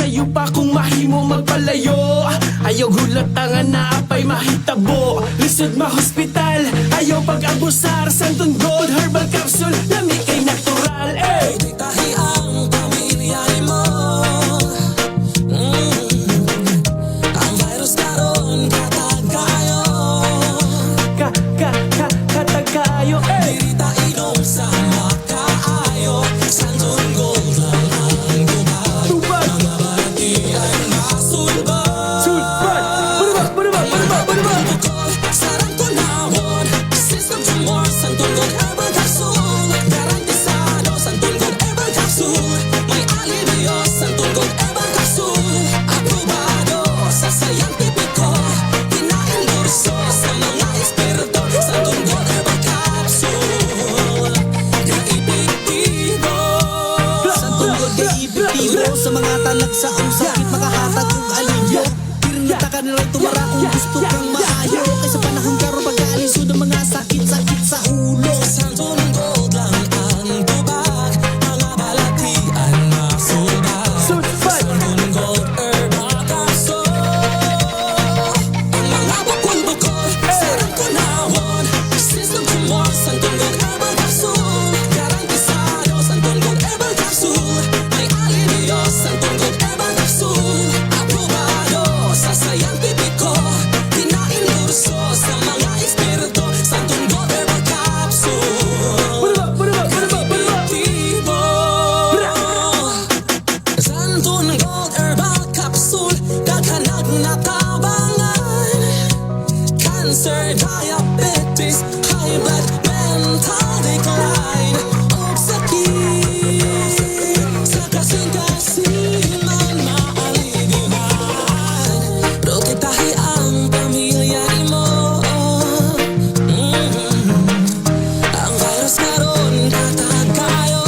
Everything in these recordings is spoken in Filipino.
sayo pa kung mahimo magpalayo. Ayaw hulatangan na apay mahitabo. Lisod ma-hospital, ayaw pag-abusar. Santon Gold Herbal Capsule, lami kay natural. Tahi ang pamilya mo. Ang virus karon katagayo. Katagayo, Dirita inom sa makaayo. Santon Gold lang ang tubag. Tubag, Mga barati ay masulbag. sulfat, barabak. Sarang tunawon. System tumor. Santon Gold Herbal Capsule. Garantisado. Santon Gold Herbal Capsule. May alivio. Santon Gold Herbal Capsule. Aprobado sa scientifico. Pinaendorso sa mga eksperto. Santon Gold Herbal Capsule. Ka-epektibo. Santon Gold ka-epektibo. Sa mga talagsaong sakit makahatag og alivyo. Pirnita ka nila'y tumara kung gusto kang maayo. Kaysa panahon karon pag-aalisod ang mga sakit-sakit sa ulo. Santon Gold lang ang tubag. Mga balatian masulbag. Sulfat, Santon Gold Herbal Capsule. Ang mga bukol-bukol, sarang kunawon. System tumor, Santon Gold Herbal Capsule. Garantisado, Santon Gold Herbal Capsule. May alivio, Santon Gold Herbal Capsule. Aprobado sa scientifico. Pinaendorso sa mga eksperto. Santon Gold Herbal Capsule. Epektibo. Santon Gold Herbal Capsule. Daghanag natabangan. Cancer, diabetes, high blood, mental decline. Og sakit sa kasing-kasingan maalibingan. Protetahi ang pamilya mo. Ang virus karon katagayo.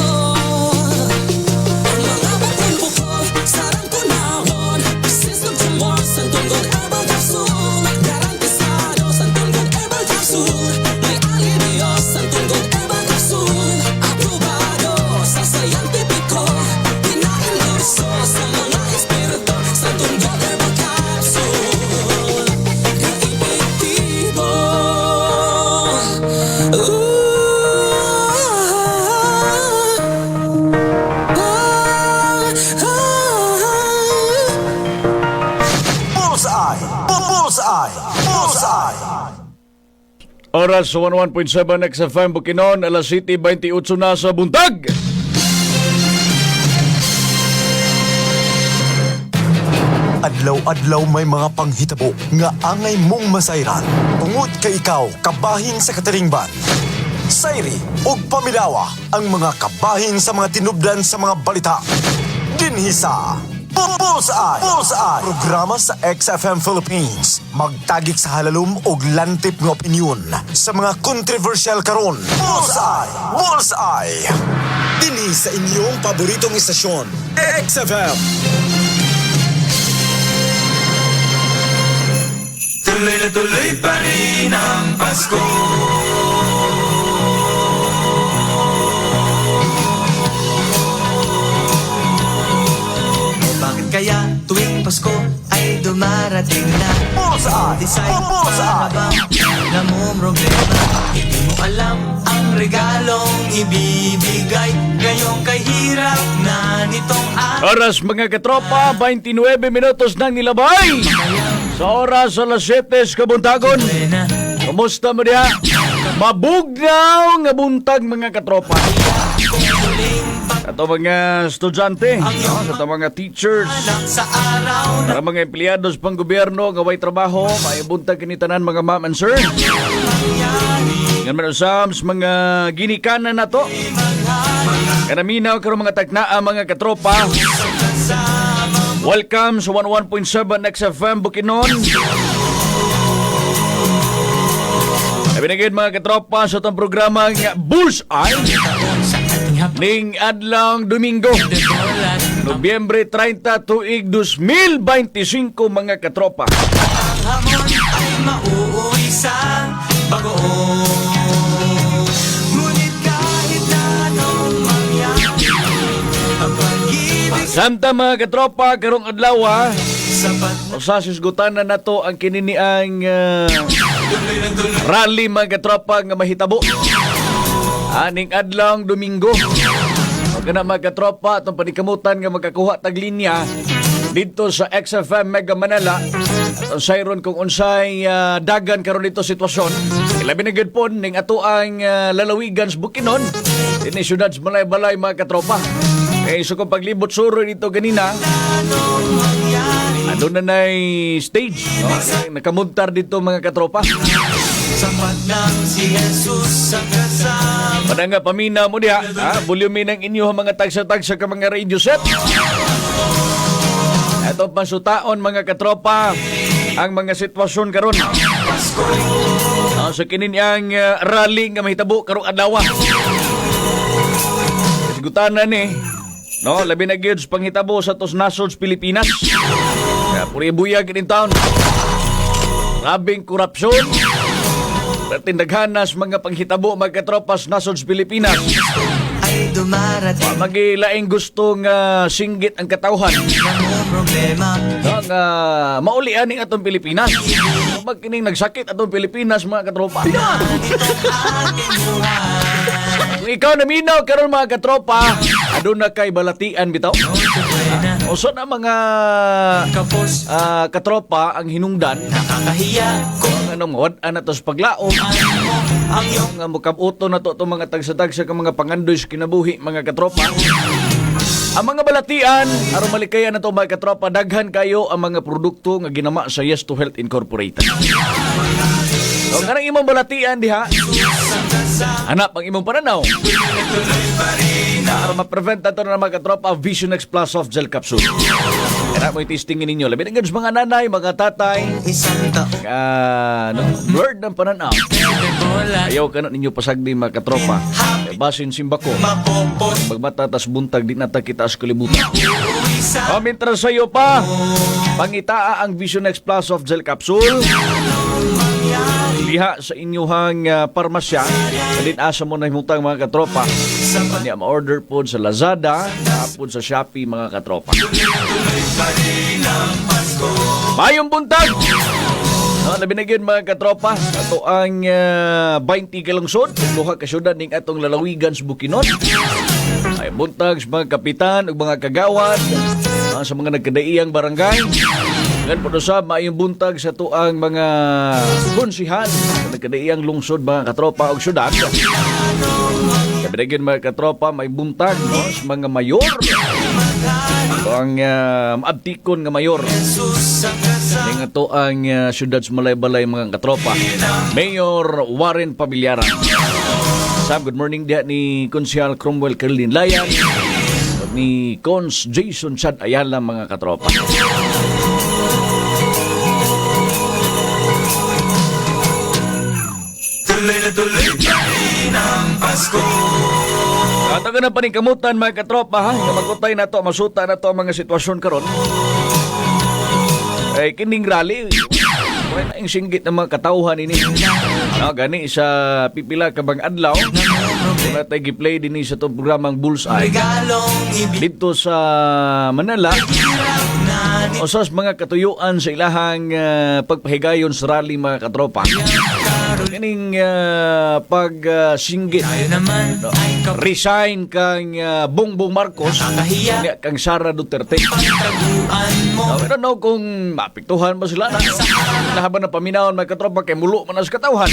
Ang mga bukol-bukol, sarang kunahon. System tumor, Santon Gold Herbal Capsule. Garantisado, Santon Gold Herbal Capsule. May alivio, Santon Gold Herbal Capsule. Aprobado sa scientifico. Pinaendorso sa mga eksperto. Santon Gold Herbal Capsule. Ka-epektibo. Bullseye! Bullseye! Bullseye! Oras 11.7 XFM Bukidnon, alas 7:28 na sa buntag. Adlaw-adlaw may mga panghitabo nga angay mong masayran. Tungod kay ikaw, kabahin sa kataringban. Sayri ug pamilawa ang mga kabahin sa mga tinubdan sa mga balita. Dinhi sa Bullseye! Bullseye! Programa sa XFM Philippines. Magtagik sa halalum ug lantip nga opinyon sa mga controversial karon. Bullseye! Bullseye! Dinhi sa inyong paboritong istasyon, XFM. Tuloy na tuloy pa rin ang Pasko. Bakit kaya tuwing Pasko ay dumarating na? Bullseye! Design Bullseye! bang na mong problema? Hindi mo alam ang regalong ibibigay. Ngayong kahirap na nitong Oras mga katropa, 29 minutos nang nilabay. Sa oras alas 7 kabuntagon. na Kumusta mo diha? Mabugnaw nga buntag mga katropa. Sa ito mga estudyante, sa ito mga teachers, sa araw na para mga emplyados pang gobyerno nga way trabaho, may buntag kinitanan mga ma'am and sir. Nga man usams mga ginikanan na to. Kanaminaw karon mga tagnaa mga katropa. Welcome sa 11.7 XFM Bukidnon. Binigyan mga katropa sa itong programa nga Bullseye ning adlang Domingo, Nobyembre 30 tuig 2025 mga katropa. hamon ay mauuwi sa bagoong. Ngunit kahit na anong mangyari, ang pag-ibig Samta mga katropa, karong adlaw Sapat na sa sisgutan na nato ang kininiang tuloy na tuloy. rally mga katropa nga mahitabo. Aning adlaw Domingo. Huwag na mga katropa itong panikamutan nga magkakuha tag linya dito sa XFM Mega Manila. At ang sayron kung unsay dagan karon dito sitwasyon. Ilabi na gid po ning ato ang lalawigan sa Bukidnon. Dini syudad sa Balay-Balay mga katropa. Kaya so kung paglibot suro dito ganina, ano na na'y stage. Nakamuntar dito mga katropa. Sapat lang si Jesus sa kasama. Pada nga pamina mo diha, volume ng inyo mga tagsa-tagsa ka mga radio set. Ito pasutaon mga katropa ang mga sitwasyon karon. Sa kininiang rally nga mahitabo karong adlaw. Sigutanan no, labi na gyud sa panghitabo sa tos nasod sa Pilipinas. Kaya puri buyag in town. Grabing korupsyon. Tindaghanas mga panghitabo mga katropas nasod sa Pilipinas. Ay dumarating Magilaing gustong singgit ang katawhan. ang problema. Nga maulian ning atong Pilipinas. Magkining nagsakit atong Pilipinas mga katropa. Kung ikaw naminaw karon mga katropa, aduna kay balatian bitaw. Uso na mga Kapos katropa ang hinungdan. nakakahiya kung Anong wad-an na to sa paglaom. ang iyong Nga mukabuto na to itong mga tagsa-tagsa ka mga pangandoy sa kinabuhi mga katropa. Ang mga balatian, aron malikayan na to mga katropa, daghan kayo ang mga produkto nga ginama sa Yes to Health Incorporated. So, kanang imong balatian diha, hanap ang imong pananaw. Para ma-prevent na to na mga katropa, Vision X Plus Soft Gel Capsule. Kaya mo itistingin ninyo. Labi na mga nanay, mga tatay, isang taon blurred ng pananaw. bola Ayaw ka na ninyo pasagdi mga katropa. Basin simbako. mapopot Magmatatas buntag di nata kita sa kalibutan. isa Mintra sa iyo pa, pangitaa ang Vision X Plus Soft Gel Capsule. Liha sa inyuhang parmasya. Kalin asa mo na himutang mga katropa. Niya ma-order po sa Lazada, po sa Shopee mga katropa. Mayong buntag! Labi na yun mga katropa. Ito ang 20 kalungsod. Luha ka syudad ning atong lalawigan sa Bukidnon. Ay buntag sa mga kapitan ug mga kagawad sa mga nagkadaiyang barangay. Ngan po sa mayong buntag sa tuang mga konsihan sa nagkadaiyang lungsod mga katropa ug syudad. Kabinagin mga katropa may buntag sa mga mayor. Ito ang maabtikon nga mayor. Nga to ang syudad sa Balay-Balay mga katropa. Mayor Warren Pabilyaran. Sam, good morning diha ni Konsyal Cromwell Carlin Layan. Ni Cons Jason Chad Ayala mga katropa. tuloy na tuloy pa rin ang Pasko. At ang ganang paningkamutan mga katropa ha, nga magkutay na to, masuta na to ang mga sitwasyon karon. Ay kining rally, wala na yung singgit ng mga katauhan ini. No, gani sa pipila kabang adlaw, wala tayo giplay din sa itong programang Bullseye. Regalong ibig Dito sa Manila, usas mga katuyuan sa ilahang pagpahigayon sa rally mga katropa. Kining pag-singgit tayo naman ay resign kang Bongbong Marcos kapakahiya nga kang Sara Duterte. pagtaguan mo I don't know kung mapiktuhan ba sila na nahaban na paminahon may katropa kay mulo man sa katawhan.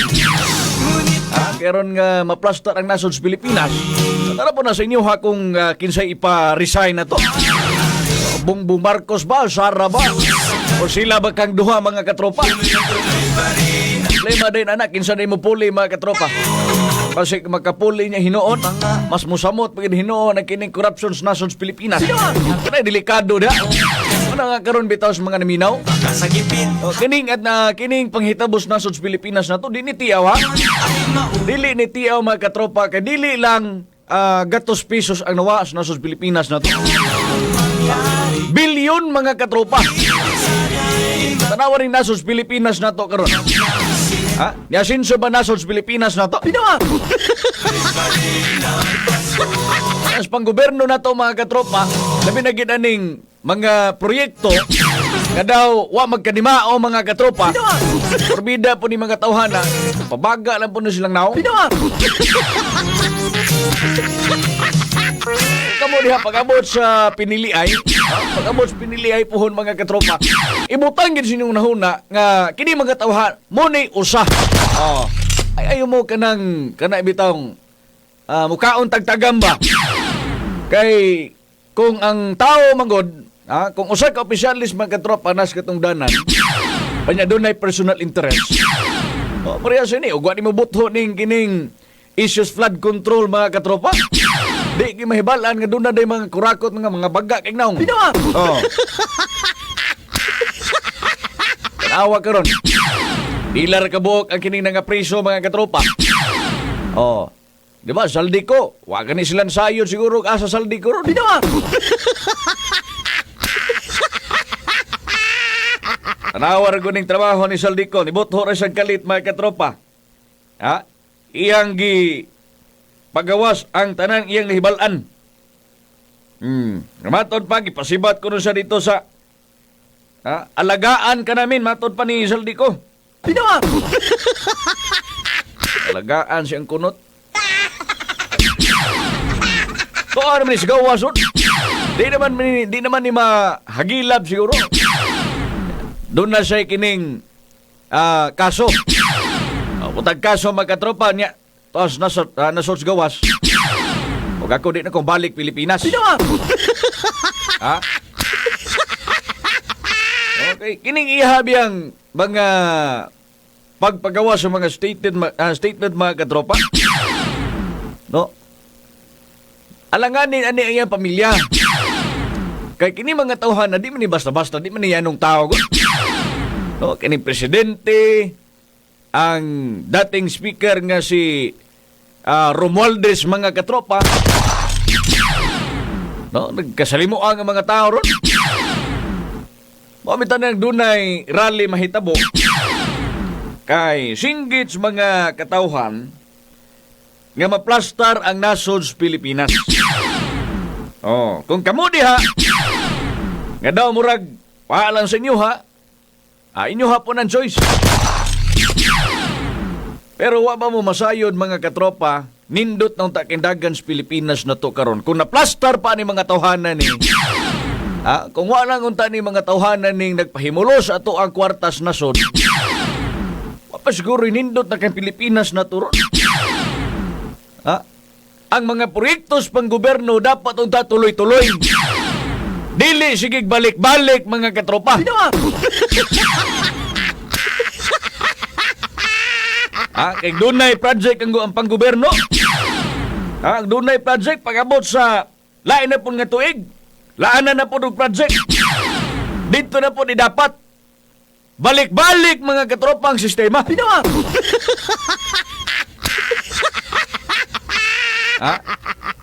Karon nga maplastar ang nasod sa Pilipinas. Tara po na sa inyo ha kung kinsay ipa-resign na to. Bongbong Marcos ba? Sara ba? O sila ba kang duha mga katropa? Lema din anak, kinsa na mo puli mga katropa. Kasi makapuli niya hinoon, mas musamot pag hinoon ang kining corruption sa nasod sa Pilipinas. Kaya delikado na. Ano nga karon bitaw sa mga naminaw? kasagipin Kining at kining panghitabos nasod sa Pilipinas na to, di ni tiyaw ha? Dili ni tiyaw mga katropa, kay dili lang gatos pesos ang nawa sa nasod sa Pilipinas na to. Bilyon mga katropa. Tanawa rin nasod sa Pilipinas na to karon. Ha? Yasinso ba nasod sa Pilipinas na to? Pinawa! As pang gobyerno na to mga katropa, Labi na gid aning mga proyekto nga daw wa magkanimao mga katropa. Porbida po ni mga tawhana, pabaga lang po na silang naong. Kamo diha pag-abot sa piniliay, pag-abot sa piniliay pohon mga katropa. Ibutang gid sinyong nahuna nga kini mga tawhan mo ni usa. Oh. Ay ayo mo kanang ibitang mukaon tagtagam ba? Kay kung ang tao manggod, kung usa ka opisyalis mga katropa nas katong danan, panya dunay personal interest. Oh, pareha sini ug wa ni mo butho ning kining issues flood control mga katropa. Di ki mahibalan nga doon na day mga kurakot mga baga kay naong. Oh. Tanawa karon. Dilar ka buok ang kining nga preso mga katropa. Oh. Di ba, saldi ko. Wa ka ni silang sayod siguro asa saldi ko ron. Tanawar ko ning trabaho ni saldi ko. Nibutho rin sa kalit mga katropa. Ha? Iyang gi pagawas ang tanan iyang nahibalan. Matod pa, ipasibat ko nun siya dito sa alagaan ka namin, matod pa ni saldi ko. Alagaan siyang kunot. Kung ano man ni sigawas, di naman ni mahagilab siguro. Doon na siya kining kaso. Putag kaso magkatropa niya. Tapos nasot gawas. Huwag ako di na kong balik Pilipinas. Ha? Okay. Kining ihabiyang mga pagpagawa sa mga statement mga katropa. No? Alanganin ani ang iyang pamilya. Kay kini mga tawhan na di man ni basta-basta, di man ni yanong tao. No? Kining presidente, ang dating speaker nga si Romualdez mga katropa, no, nagkasalimuan ang mga tao ron. Mamitan ng dunay rally mahitabo kay singgit sa mga katawhan nga maplastar ang nasod sa Pilipinas. Oh, kung kamo diha nga daw murag paalang sa inyo ha, inyo ha po ng choice. Pero wa ba mo masayod mga katropa, nindot ng takindagan sa Pilipinas na to karon. Kung naplastar pa ni mga tawhanan ni, kung wala unta ni mga tawhanan ning nagpahimulo sa ato ang kwartas nasod, wa pa siguro nindot na kay Pilipinas na to ron. Ang mga proyektos pang gobyerno dapat unta tuloy-tuloy. Dili sigig balik-balik mga katropa. Kay dunay project ang panggobyerno. Ang dunay project pag-abot sa lain na po nga tuig. Laanan na po ng project. Dito na po ni dapat balik-balik mga katropang sistema.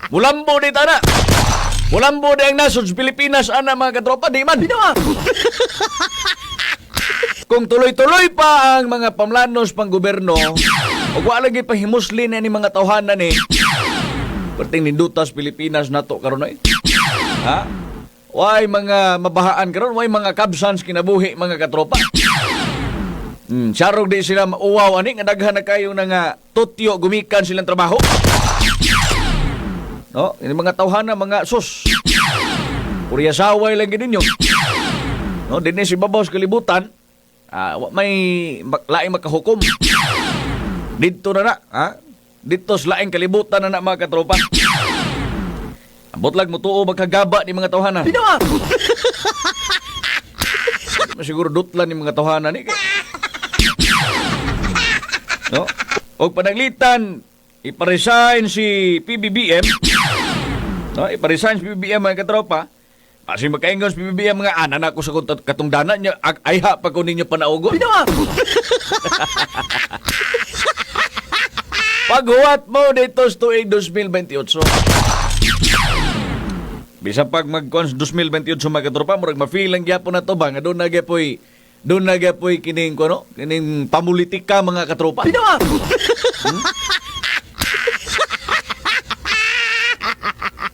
Mulambo di tana. Mulambo di ang nasod sa Pilipinas ana mga katropa di man. Kung tuloy-tuloy pa ang mga pamlanos pang gobyerno, o wala lagi pahimuslin ni mga tawhanan ni, perting nindutas Pilipinas na to karon ay. Way mga mabahaan karon, way mga kabsans kinabuhi mga katropa. Sarog di sila mauwaw ani nga daghan na kayo na nga tutyo gumikan silang trabaho. No, ini mga tawhanan mga sus. Puriya saway lang gid ninyo. No, dinhi si babaw sa kalibutan. May laing makahukom. Dito na dito sa laing kalibutan na mga katropa. Ambot lang mo tuo magkagaba ni mga tawhana. Siguro dutlan ni mga tawhana ni. No? O panaglitan, iparesign si PBBM. No? Iparesign si PBBM mga katropa. Kasi magkaingon sa PBBM mga anak ko sa katungdanan niya, ayha pa ko ninyo panaugo. Paghuwat mo dito sa tuig 2028. Bisa pag mag-cons 2028 mga katropa, murag ma-feel lang gyapon na to ba nga doon na gapoy kining kining pamulitika mga katropa.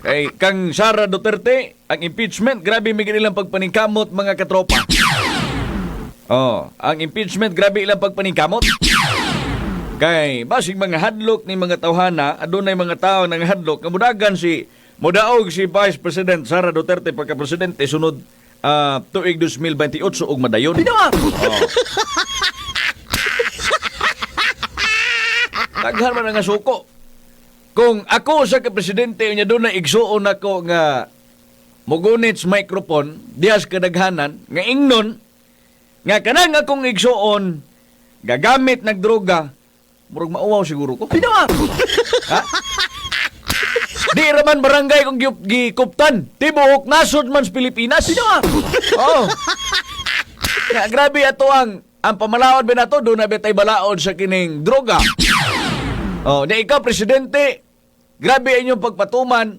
Kay kang Sara Duterte, ang impeachment, grabe may ilang pagpaningkamot mga katropa. Ang impeachment, grabe ilang pagpaningkamot. Kay basig mga hadlok ni mga tawhana, adunay mga tao nang hadlok, kamudagan modaog si Vice President Sara Duterte pagka-presidente sunod tuig 2028 ug madayon. Daghan man nga suko. Kung ako sa ka-presidente unya doon na igsuon ako nga mugunit sa microphone dihas kadaghanan nga ingnon nga kanang akong igsuon gagamit nagdroga murag mauwaw siguro ko. Ha? Di raman barangay kong gikuptan. Tibuok nasod man sa Pilipinas. Oh. Nga, grabe ato ang pamalaod ba nato doon na betay balaod sa kining droga. Di ikaw presidente, grabe inyong pagpatuman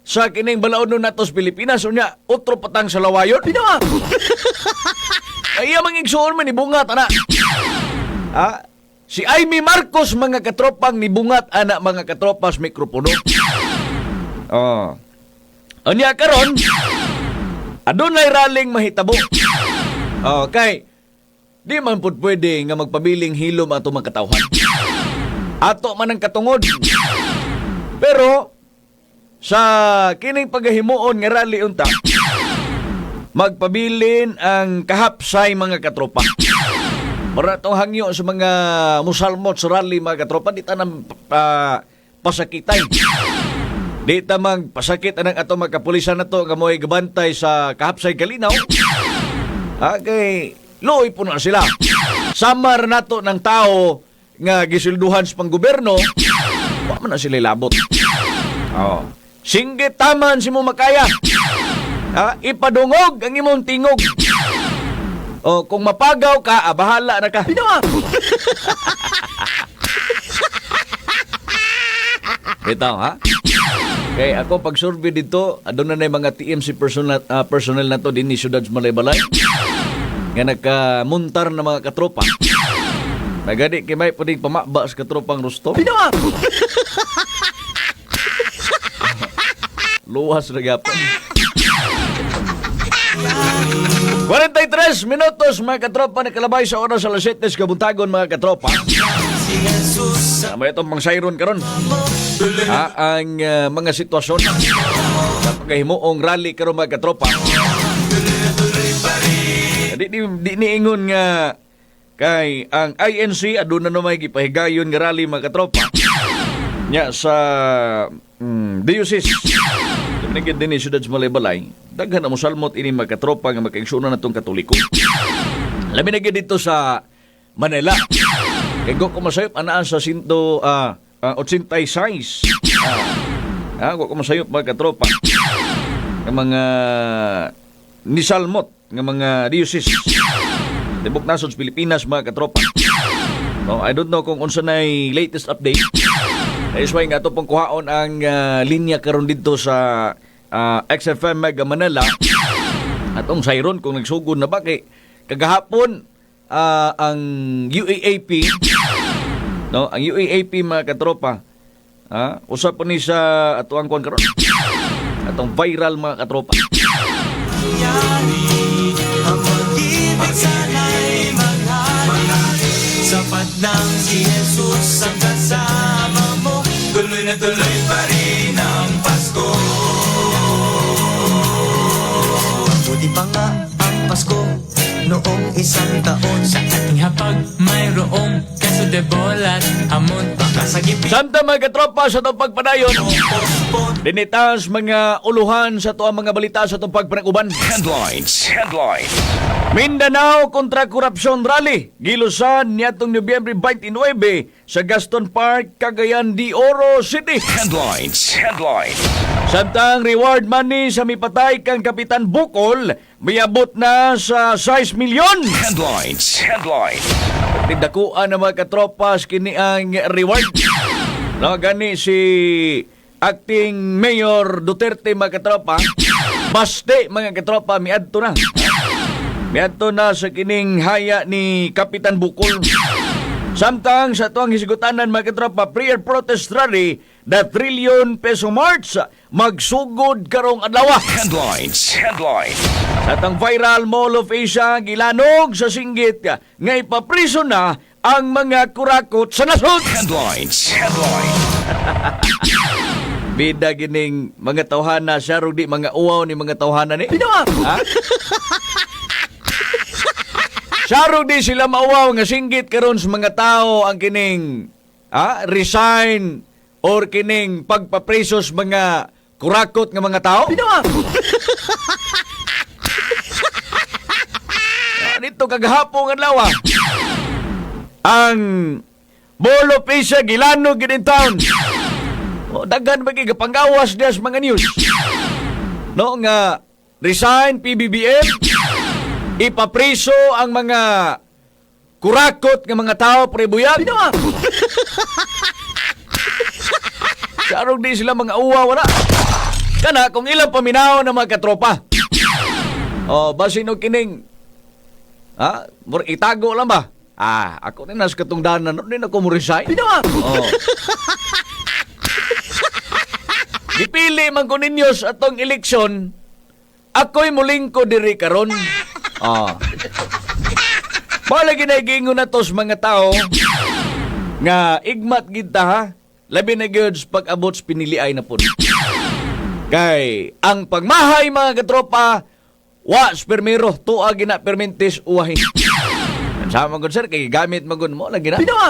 sa kining balaod nun nato sa Pilipinas. Unya, utro patang sa lawayon. Ay, iya mangigsuon man, ibungat, ana. Si Amy Marcos, mga katropang nibungat, ana, mga katropas, mikropono. Anya karon, adunay raling mahitabo. Kay, di man pud pwede nga magpabiling hilom ato mga katawhan. Ato man ang katungod. Pero, sa kining paghahimuon nga rally unta, magpabilin ang kahapsay mga katropa. Para itong hangyo sa mga musalmot sa rally mga katropa, di tanang pasakitay. Di tamang pasakit anang ato mga kapulisan na to nga mo'y gabantay sa kahapsay kalinaw. Kay luoy po na sila. Samar nato ng tao nga gisilduhan sa panggoberno, wa man na sila labot. Singgit taman si mo makaya. Ipadungog ang imong tingog. Kung mapagaw ka, bahala na ka. Ito, ha? Kay ako pag-survey dito, adun na mga TMC personnel na to din ni Siyudad Malaybalay nga nagkamuntar na mga katropa. Nagadi kay may pwedeng pamaba sa katropang Rusto. Luwas na gapon. 43 minutos mga katropa na kalabay sa oras sa Lasetes kabuntagon mga katropa. May itong mga sayron karon. Ang mga sitwasyon sa pagkahimuong rally karon mga katropa. Di niingon nga kay ang INC aduna na may gipahigayon nga rally mga katropa nya sa diocese Pinagid din ni Siyudad Malaybalay, daghan ang musalmot ini mga katropa nga makaigsunan natong Katoliko. Labi na gid dito sa Manila. Kay go ko masayop anaan sa 86. Go ko masayop mga katropa. Nga mga nisalmot nga mga diocese. Tibok nasod sa Pilipinas mga katropa. No, I don't know kung unsa nay latest update. Is why nga ito pong kuhaon ang linya karon dito sa XFM Mega Manila atong sayron kung nagsugod na ba kay kagahapon ang UAAP no ang UAAP mga katropa usap po ni sa atuang kuan karon atong viral mga katropa ang pag-ibig sana'y sapat lang si Jesus ang kasama mo. Tuloy na tuloy pa rin ang Pasko. Buti pa nga ang Pasko noong isang taon. Sa ating hapag mayroong kaso de bolat hamon pakasagipin. Santa mga katropa sa itong pagpadayon dinitas mga uluhan sa ito ang mga balita sa itong pagpanaguban. Headlines Mindanao kontra korupsyon rally gilusan niadtong Nobyembre 29 sa Gaston Park, Cagayan de Oro City. Headlines Samtang reward money sa mipatay kang Kapitan Bukol miabot na sa 6 milyon. Headlines Tindakuan ng mga katropas kini ang reward. No, gani si acting Mayor Duterte mga katropa. Baste mga katropa miadto na. Miadto na sa kining haya ni Kapitan Bukol. Samtang sa tuang hisgutanan mga katropa, prayer protest rally, the trillion peso march magsugod karong adlaw. Headlines. Sa tang viral Mall of Asia gilanog sa singgit nga ipapriso na ang mga kurakot sa nasod. Headlines. Bida gining mga tawhana siya rudi mga uwaw ni mga tawhana ni. Ha? Siya rudi sila mauwaw nga singgit karon sa mga tao ang kining resign or kining pagpapresos mga kurakot nga mga tao. Dito kagahapon adlaw ang Mall of Asia gilanog gid in town. O, daghan ba panggawas des mga news. No nga resign PBBM, ipapriso ang mga kurakot nga mga tao prebuyag. Sarog di sila mga uwa wala. Kana kung ilang paminaw na mga katropa. O basin og kining itago lang ba? Ako na nas katungdanan no din ako mo resign. Oh. Dipili man ko ninyo sa atong eleksyon, ako'y muling ko diri karon. Bala ginagingon na to sa mga tao nga igmat gid ta ha. Labi na gyud pag-abot sa piniliay na pud. Kay ang pagmahay mga katropa wa spermero tuwa gina permintis uwahin. Sama gud sir kay gamit magun mo lagi na. Ha?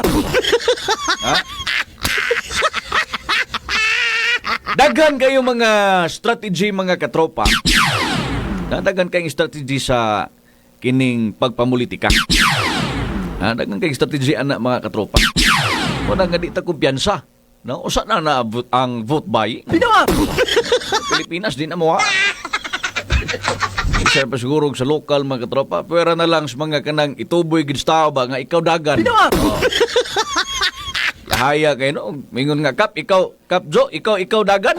Daghan kayo mga strategy mga katropa. Daghan kayong strategy sa kining pagpamulitika. Daghan kayong strategy anak mga katropa. Wala nga di ta kumpiyansa. No? Usa na ang vote buying. Pilipinas din na mo ha. Isa pa siguro sa lokal mga katropa. Pwera na lang sa mga kanang ituboy ginstaw ba nga ikaw dagan. Haya kayo no. Mingon nga Kap, Kap Jo, ikaw dagan.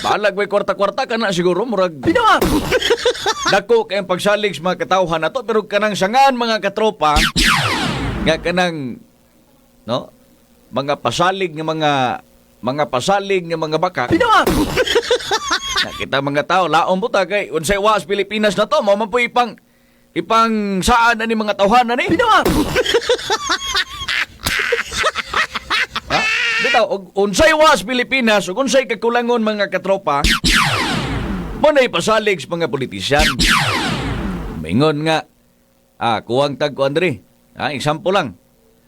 Balag may kwarta-kwarta ka na siguro murag. Dako kayong pagsalig sa mga katawhan na to pero kanang sangan mga katropa nga kanang no mga pasalig nga mga baka. Kita mga tao laom buta kay unsay was Pilipinas na to mao man po ipang saan ani mga tawhan na ni. Bitaw, unsay was Pilipinas, ug unsay kakulangon mga katropa, mo na ipasalig sa mga politisyan. Mingon nga, kuwang tag ko Andre, example lang,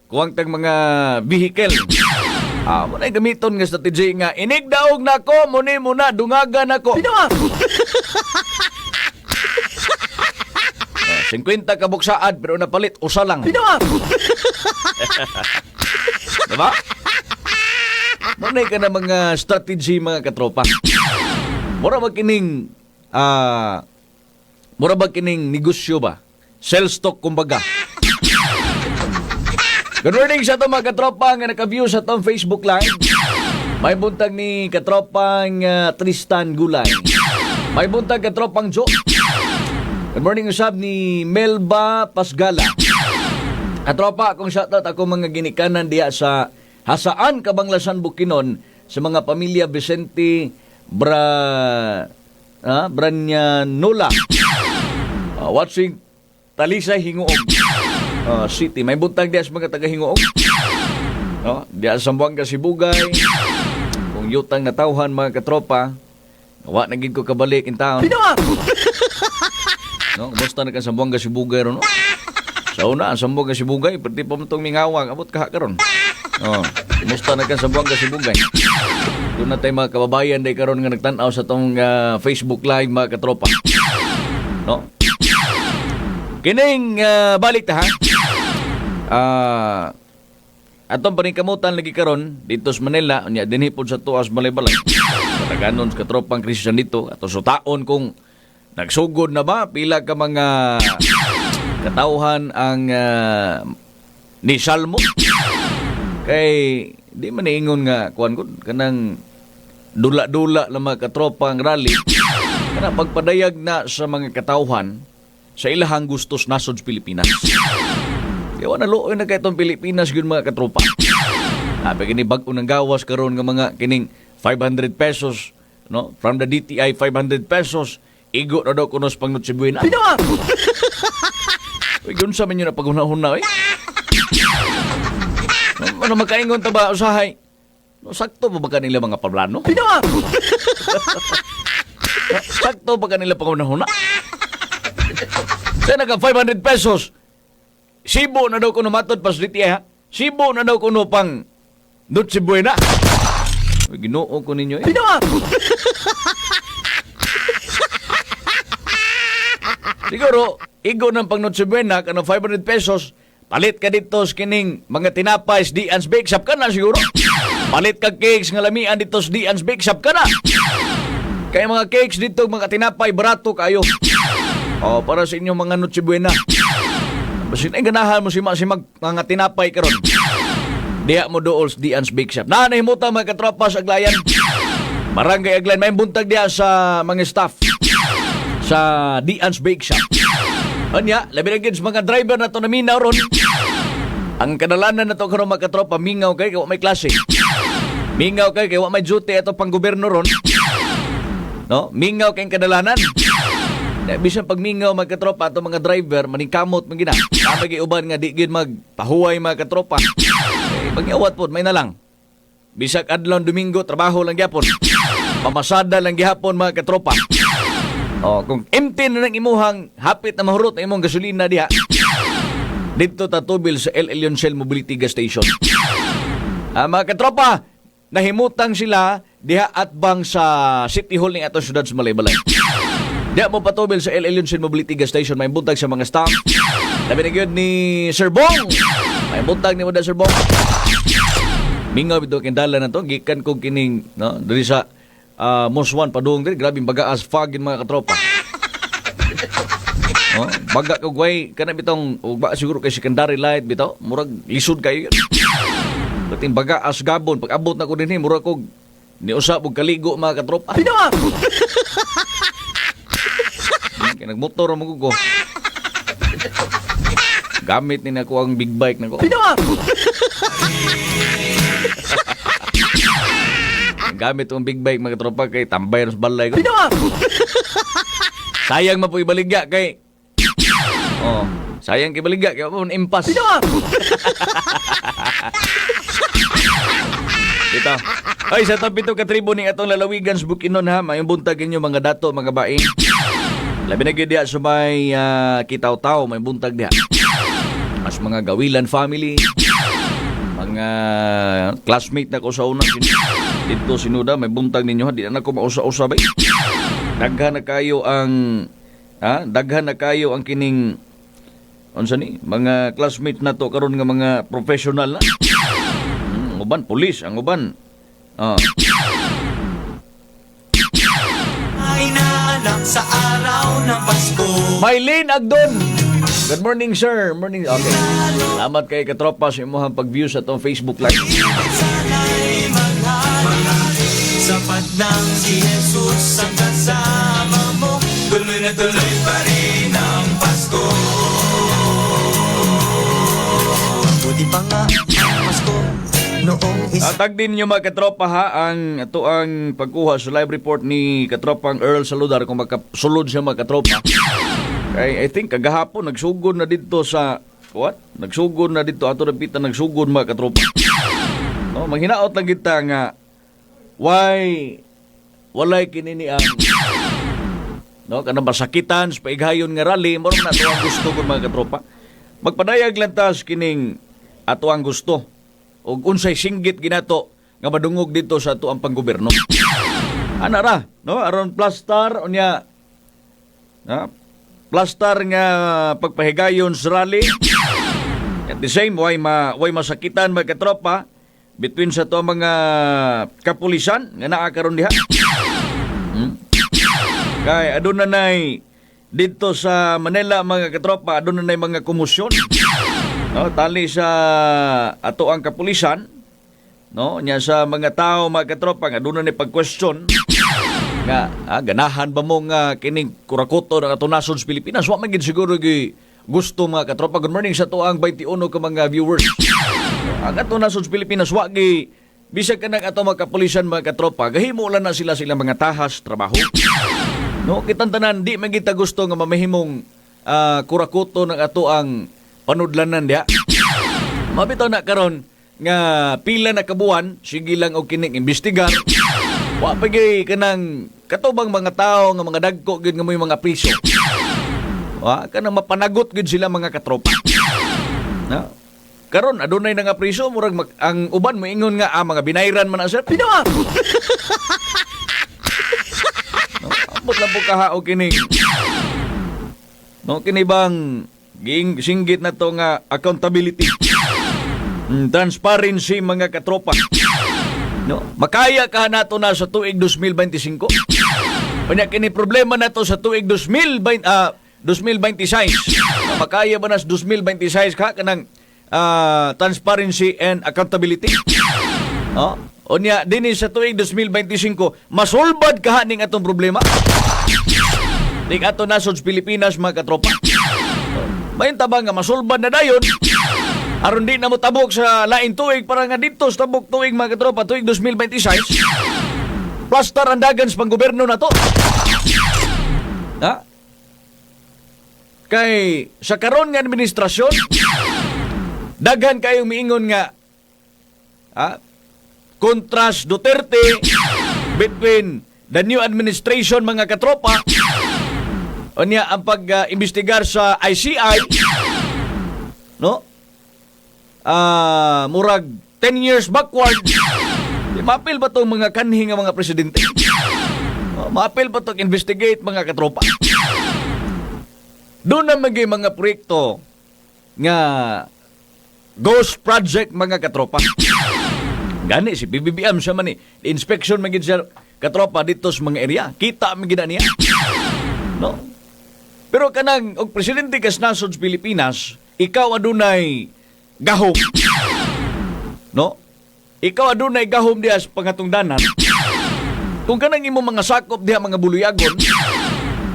kuwang tag mga vehicle. Mo na gamiton nga strategy nga, inigdaog na ko, muni muna, dungagan ako. 50 kabuksaad, pero napalit, usa lang. Diba? Manay ka na mga strategy mga katropa. Mura ba kining negosyo ba? Sell stock kumbaga. Good morning sa itong mga katropa nga naka-view sa itong Facebook Live. May buntag ni katropang Tristan Gulay. May buntag katropang Jo. Good morning usab ni Melba Pasgala. Katropa, kung shoutout ako mga ginikanan diya sa Hasaan, Kabanglasan, Bukidnon sa mga pamilya Vicente Branyanola. Watching Talisay, Hinguog City. May buntag diya sa mga taga-Hinguog. Diya sa Sambuanga, Sibugay. Kung yutang natawhan mga katropa, wa naging ko kabalik in town. Basta na ka Sambuanga, Sibugay ron. Sa una, ang Sambuanga, Sibugay, pati pa mo itong mingawang, abot ka karon. Musta na kan sa Buanga Sibugay. Doon na tayo mga kababayan day karon nga nagtanaw sa tong Facebook Live mga katropa. No? Kining balik ta ha. Atong paningkamutan lagi karon dito sa Manila, unya dinhi pod sa tuas balay-balay. Kataganon sa katropang Christian dito ato so taon kung nagsugod na ba pila ka mga katawhan ang ni Salmo. Kay di man ingon nga kuan ko kanang dula-dula lang mga katropang rally kana pagpadayag na sa mga katawhan sa ilahang gustos nasod sa Pilipinas. Kaya wala luoy na kay itong Pilipinas yun mga katropa. Kini bag-o ng gawas karon nga mga kining 500 pesos no, from the DTI 500 pesos, igo na daw kuno sa pangnutsibuena. Uy, yun sa man yun na paghuna-huna, eh. Ano makaingon ta ba, usahay? No, sakto ba kanila mga pablano? Sakto ba kanila paghuna-huna? Sa naga 500 pesos, Sibo na daw kuno matod pas DTI, ha? Sibo na daw kuno pang nutsibuena. Uy, ginoo ko ninyo, eh. Siguro, igo ng pang nutsibuena, kanang 500 pesos, palit ka dito sa kining mga tinapay sa Dian's Bake Shop ka na siguro. Palit ka cakes nga lamian dito sa Dian's Bake Shop ka na. Kaya mga cakes dito, mga tinapay, barato kayo. O, para sa inyong mga nutsibuena. Basin ay ganahan mo si mga tinapay karon. Diha mo dool sa Dian's Bake Shop. Nanahimutan mga katropa sa Aglayan. Barangay Aglayan. May buntag diha sa mga staff sa Dian's Bake Shop. Anya, labi na gid sa mga driver na to na minaw ron. Ang kadalanan na to karon mga katropa, mingaw kay wa may klase. Mingaw kay wa may duty ato pang gobyerno ron. No? Mingaw kay kadalanan. Bisan pag mingaw mga katropa ato mga driver maningkamot man gina. Namagi uban nga di gid magpahuway mga katropa. Pag-iawat po, may na lang. Bisag adlaw Domingo, trabaho lang gyapon. Pamasada lang gyapon mga katropa. O, kung empty na ng imuhang hapit na mahurot na imong gasolina diha, dito tatubil sa El Elyon Shell Mobility Gas Station. Mga katropa, nahimutang sila diha at bang sa City Hall ng atong syudad sa Malaybalay. Diha mo patubil sa El Elyon Shell Mobility Gas Station, may buntag sa mga staff. Labi na gyud ni Sir Bong. May buntag ni mo Sir Bong. Mingaw bito kindala na to, gikan kong kining, no, diri sa Muswan padung diri, grabing bagaas fog mga katropa. Oh, baga kog way kana bitong ugba siguro kay secondary light bitaw, murag lisod kayo yun. Dating bagaas gabon pag abot na ko dinhi murag kog niusab og kaligo mga katropa. Kaya nagmotor mo ko. Gamit ni nako ang big bike nako. Gamit ang big bike mga tropa kay tambay sa balay ko. Sayang man po ibaligya kay. Oh, sayang kay baligya kay mo impas. Ito. Ay sa top ito ka tribo ning atong lalawigan sa Bukidnon ha, may buntag inyo mga dato mga baing. Labi na gyud diha sa may Kitaw-taw, may buntag diha. Mas mga Gawilan family, mga classmate na ko sa una dito sinuda, may buntag ninyo di na ko mausa-usa ba. Daghan na kayo ang kining unsa ni mga classmate na to karon nga mga professional na. Ang uban pulis, ang uban Ay naanak sa araw ng Pasko. Mylene Agdon. Good morning, sir. Morning. Okay. Salamat kay katropa sa imong pag-view sa tong Facebook Live. Sana'y maghari. Sapat lang si Jesus ang kasama mo. Tuloy na tuloy pa rin ang Pasko. Buti pa nga ang Pasko noong Tag din nyo mga katropa ha ang ito ang pagkuha sa live report ni katropang Earl Saludar kung makasulod siya mga katropa. Kay I think kagahapon nagsugod na dito sa what? Nagsugod na dito ato napitan nagsugod mga katropa. No, maghinaot lang kita nga walay kinini ang no kanang basakitan sa paigayon nga rally mo na to ang gusto ko mga katropa. Magpadayag lang tas kining ato ang gusto og unsay singgit ginato nga madungog dito sa ato ang panggobyerno. Ana ra no aron plastar unya plastar nga pagpahigayon sa rally. At the same way masakitan mga katropa between sa to mga kapulisan nga naa karon diha. Kay adunay dito sa Manila mga katropa adunay mga komosyon. No, tali sa ato ang kapulisan, no, nya sa mga tao mga katropa nga adunay pag-question nga ganahan ba mo nga kining kurakoto ng ato nasod sa Pilipinas? Wa man gid siguro gusto mga katropa. Good morning sa to ang 21 ka mga viewers. Ang ato nasod sa Pilipinas wa bisag ka ng ato mga kapulisan, mga katropa, gahimo lang na sila mga tahas, trabaho. No, kitang tanan, di man kita gusto nga mamahimong kurakuto ng ato ang panudlanan diya. Mabitaw na karon nga pila na kabuan, sige lang og kining imbestigar. Wa pagay kanang katubang mga tao nga mga dagko gyud nga may mga priso. Wa kanang mapanagot gyud sila mga katropa. Na karon adunay na nga priso murag ang uban mo ingon nga mga binayran man na sir. Pinawa. No, ambot lang po kahao kining. No, kini bang singgit na to nga accountability. Transparency mga katropa. No, makaya ka nato na sa tuig 2025. Unya kini problema nato sa tuig 2026. Makaya ba na sa 2026 ka kanang transparency and accountability? No? Unya dinhi sa tuig 2025 masulbad ka ning atong problema. Ning ato nasod sa Pilipinas mga katropa. Mayon tabang nga masulbad na dayon. Aron di na mo tabok sa lain tuig para nga dito sa tabok tuig mga katropa tuig 2026. Plaster ang dagan sa panggoberno na to. Ha? Kay sa karon nga administrasyon daghan kayong miingon nga kontras Duterte between the new administration mga katropa unya ang pag-imbestigar sa ICI no murag 10 years backward mapil ba itong mga kanhi nga mga presidente mapil ba itong investigate mga katropa doon na maging mga proyekto nga ghost project mga katropa. Gani si BBM siya man inspection magid siya katropa dito sa mga area. Kita magid niya. No. Pero kanang og presidente kas nasod sa Pilipinas, ikaw adunay gahom. No? Ikaw adunay gahom diha sa pangatungdanan. Kung kanang imo mga sakop diha mga buluyagon,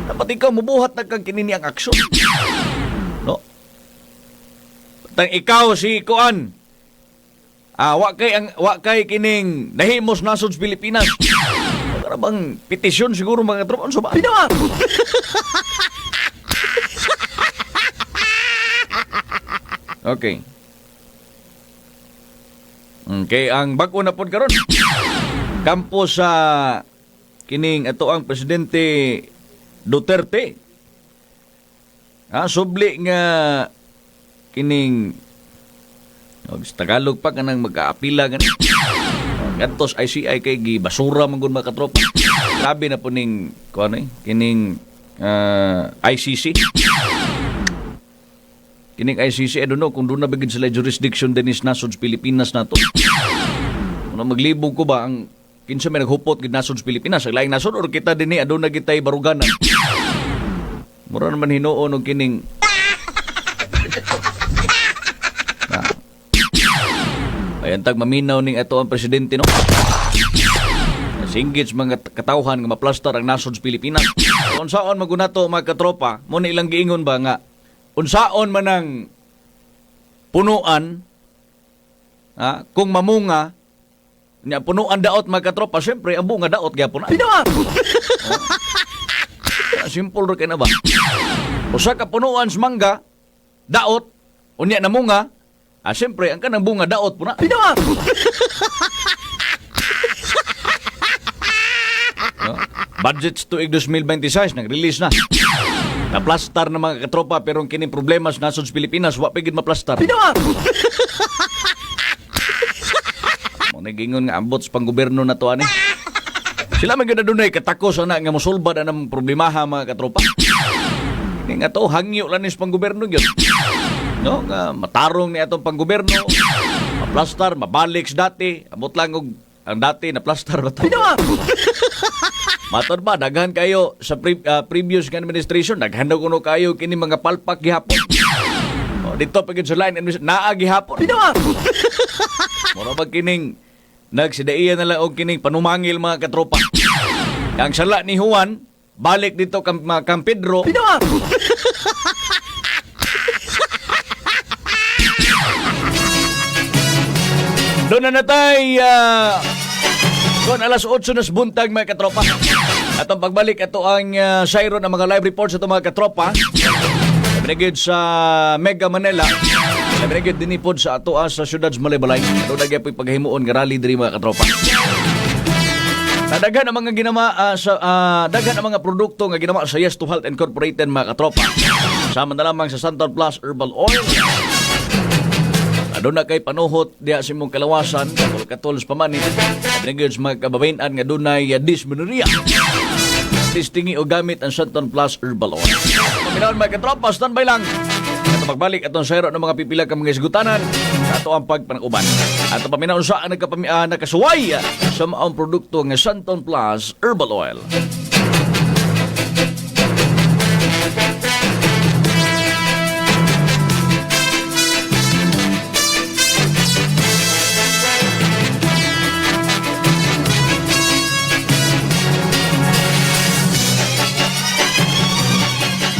dapat ikaw mubuhat na kang kinini ang aksyon. No? Tang ikaw si Kuan. Wa kay kining nahimos nasod sa Pilipinas. Para bang petisyon siguro mga tropa unsa ba? Pinawa. Okay. Okay, ang bag-o na pod karon. Kampo sa kining ato ang presidente Duterte. Subli nga kining sa Tagalog pa kanang mag-aapila ganun. Gantos ICI kay gibasura man gud mga katropa. Grabe na po ning kining ICC. Kining ICC I don't know kung doon na bigid sila jurisdiction din is nasod sa Pilipinas nato. Ano maglibog ko ba ang kinsa may naghupot gid nasod sa Pilipinas sa laing nasod or kita dinhi aduna gitay baruganan. Mura naman hinuon og kining ayan tag maminaw ning ato ang presidente no. Singgit mga katawhan nga maplastar ang nasod sa Pilipinas. Unsaon magunato mga katropa, mo na ilang giingon ba nga unsaon man ang punuan kung mamunga nya punuan daot mga katropa, syempre ang bunga daot gyapon na. Pinawa. Simple ra kay na ba? Usa ka punuan sa mangga daot unya na munga, syempre ang kanang bunga daot po na. Pinawa. Budget tuig 2026 nag-release na. Na-plastar na mga katropa pero ang kining problema sa nasod sa Pilipinas wa pigid ma-plastar. Pinawa. Mo nagingon nga ambot sa panggoberno na to ani. Sila man gyud adunay katakos ana nga mosulbad ang problemaha mga katropa. Ning ato hangyo lang ni sa panggoberno gyud. No, nga matarong ni atong panggoberno, ma-plastar, mabalik sa dati, abot lang og ang dati na plastar ba to? Pinawa. Matod ba, daghan kayo sa previous administration, naghanda kuno kayo kini mga palpak gihapon. Dito pagid sa line naa gihapon. Pinawa. Mura ba kining nagsidaiya na lang og kining panumangil mga katropa. Ang sala ni Juan, balik dito kang Pedro. Pinawa. Doon na natay kung alas 8 na buntag mga katropa. At ang pagbalik ito ang Siron ng mga live reports ito mga katropa. Labinigid sa Mega Manila. Labinigid dinipod sa ato sa syudad Malibalay. Ito na gyud paghimuon nga rally diri mga katropa. Daghan ang mga daghan ang mga produkto nga ginawa sa Yes to Health Incorporated mga katropa. Sama na lamang sa Santon Plus Herbal Oil. Doon na kay panuhot diya sa imong kalawasan, katulos pa man nagiging mga kababayan nga dunay dysmenorrhea. Testingi o gamit ang Santon Plus Herbal Oil. Paminawan mga katropa, standby lang. At pagbalik atong sayro ng mga pipila ka mga isgutanan ato ang pagpanakuban. At paminawan sa nakasuway sa maong produkto ng Santon Plus Herbal Oil.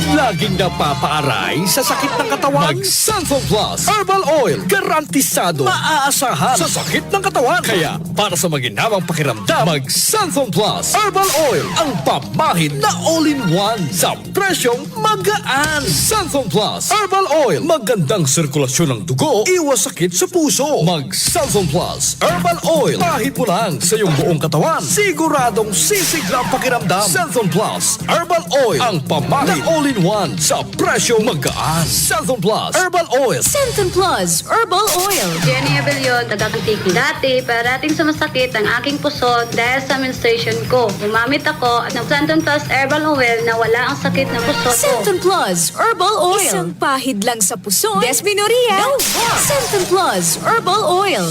Laging napapaaray sa sakit ng katawan. Mag-Santon Plus Herbal Oil. Garantisado. Maaasahan sa sakit ng katawan. Kaya, para sa maginhawang pakiramdam, mag-Santon Plus Herbal Oil. Ang pamahid na all-in-one sa presyong magaan. Santon Plus Herbal Oil. Magandang sirkulasyon ng dugo. Iwas sakit sa puso. Mag-Santon Plus Herbal Oil. Kahit mo lang sa iyong buong katawan. Siguradong sisiglang pakiramdam. Santon Plus Herbal Oil. Ang pamahid na all-in-one sa presyong magaan. Santon Plus Herbal Oil. Santon Plus Herbal Oil. Jenny Abellion, taga-Kantiki. Dati, parating sumasakit ang aking puso dahil sa menstruation ko. Gumamit ako ng Santon Plus Herbal Oil na wala ang sakit ng puso ko. Santon Plus Herbal Oil. Isang pahid lang sa puso. Dysmenorrhea. No more. Santon Plus Herbal Oil.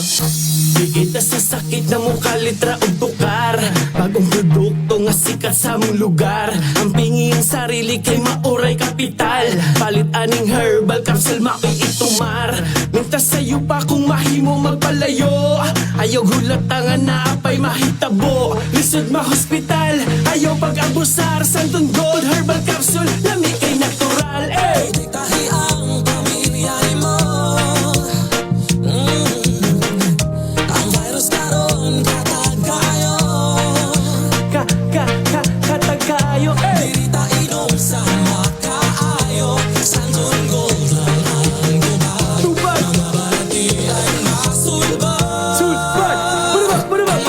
Kita sa sakit na mukha, litra o tukar. Bagong produkto nga sikat sa mong lugar. Ang pingi ang sarili kay mauray kapital. Palit aning herbal capsule makoy itumar. Mintas sa'yo pa kung mahimo magpalayo. Ayaw hulatangan na apay mahitabo. Lisod ma-hospital, ayaw pag-abusar. Santon Gold Herbal Capsule, lami kay natural. Diktahi ang pamilya mo. Ang virus karon katagayo. Katagayo, Dirita inom sa makaayo. Santon Gold lang ang gubad. Tubad, Mga balati ay masulbad. sulbad, barabak.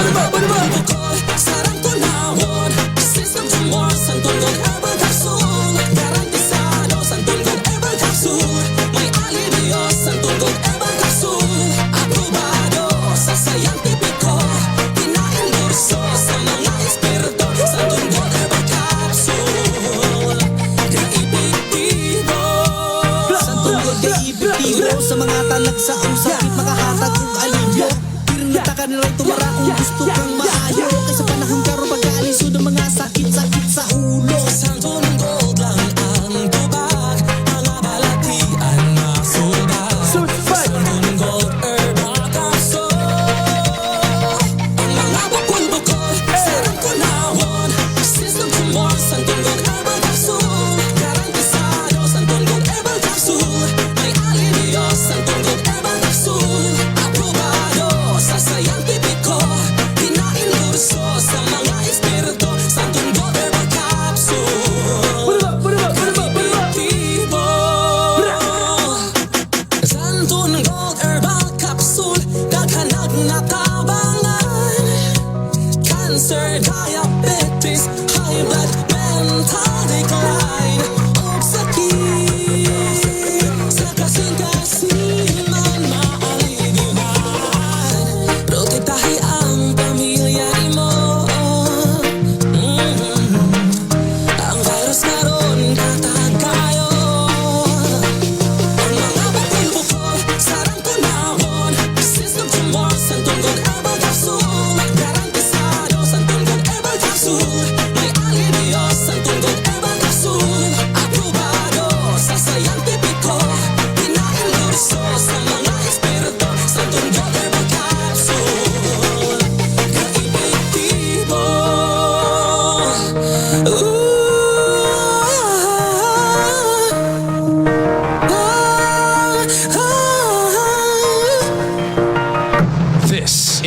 Sarang tunawon. System to more. Santon Gold Herbal Capsule. Garantisado. Santon Gold Herbal Capsule. May alivio. Santon Gold Herbal Capsule. Aprobado sa scientifico. Pinaendorso sa mga eksperto. Santon Gold Herbal Capsule. Ka-epektibo. Santon Gold kay epektibo sa mga talagsaong sakit makahatag og alivyo. Pirnita ka nila tumara kung gusto kang maayo. Kasi panahon karon pag-aalisod ang mga sakit-sakit sa ulo. Santon Gold lang ang tubag. Mga balatian masulbad. Sulbad, Santon Gold Herbal Capsule. Ang mga bukol-bukol, sarang kunawon. System to more. Santon Gold Herbal Capsule. Garantisado. Santon Gold Herbal Capsule. May alivio. Santon Gold Herbal Capsule. Aprobado sa scientifico. Pinaendorso sa mga eksperto. Santon Gold Herbal Capsule.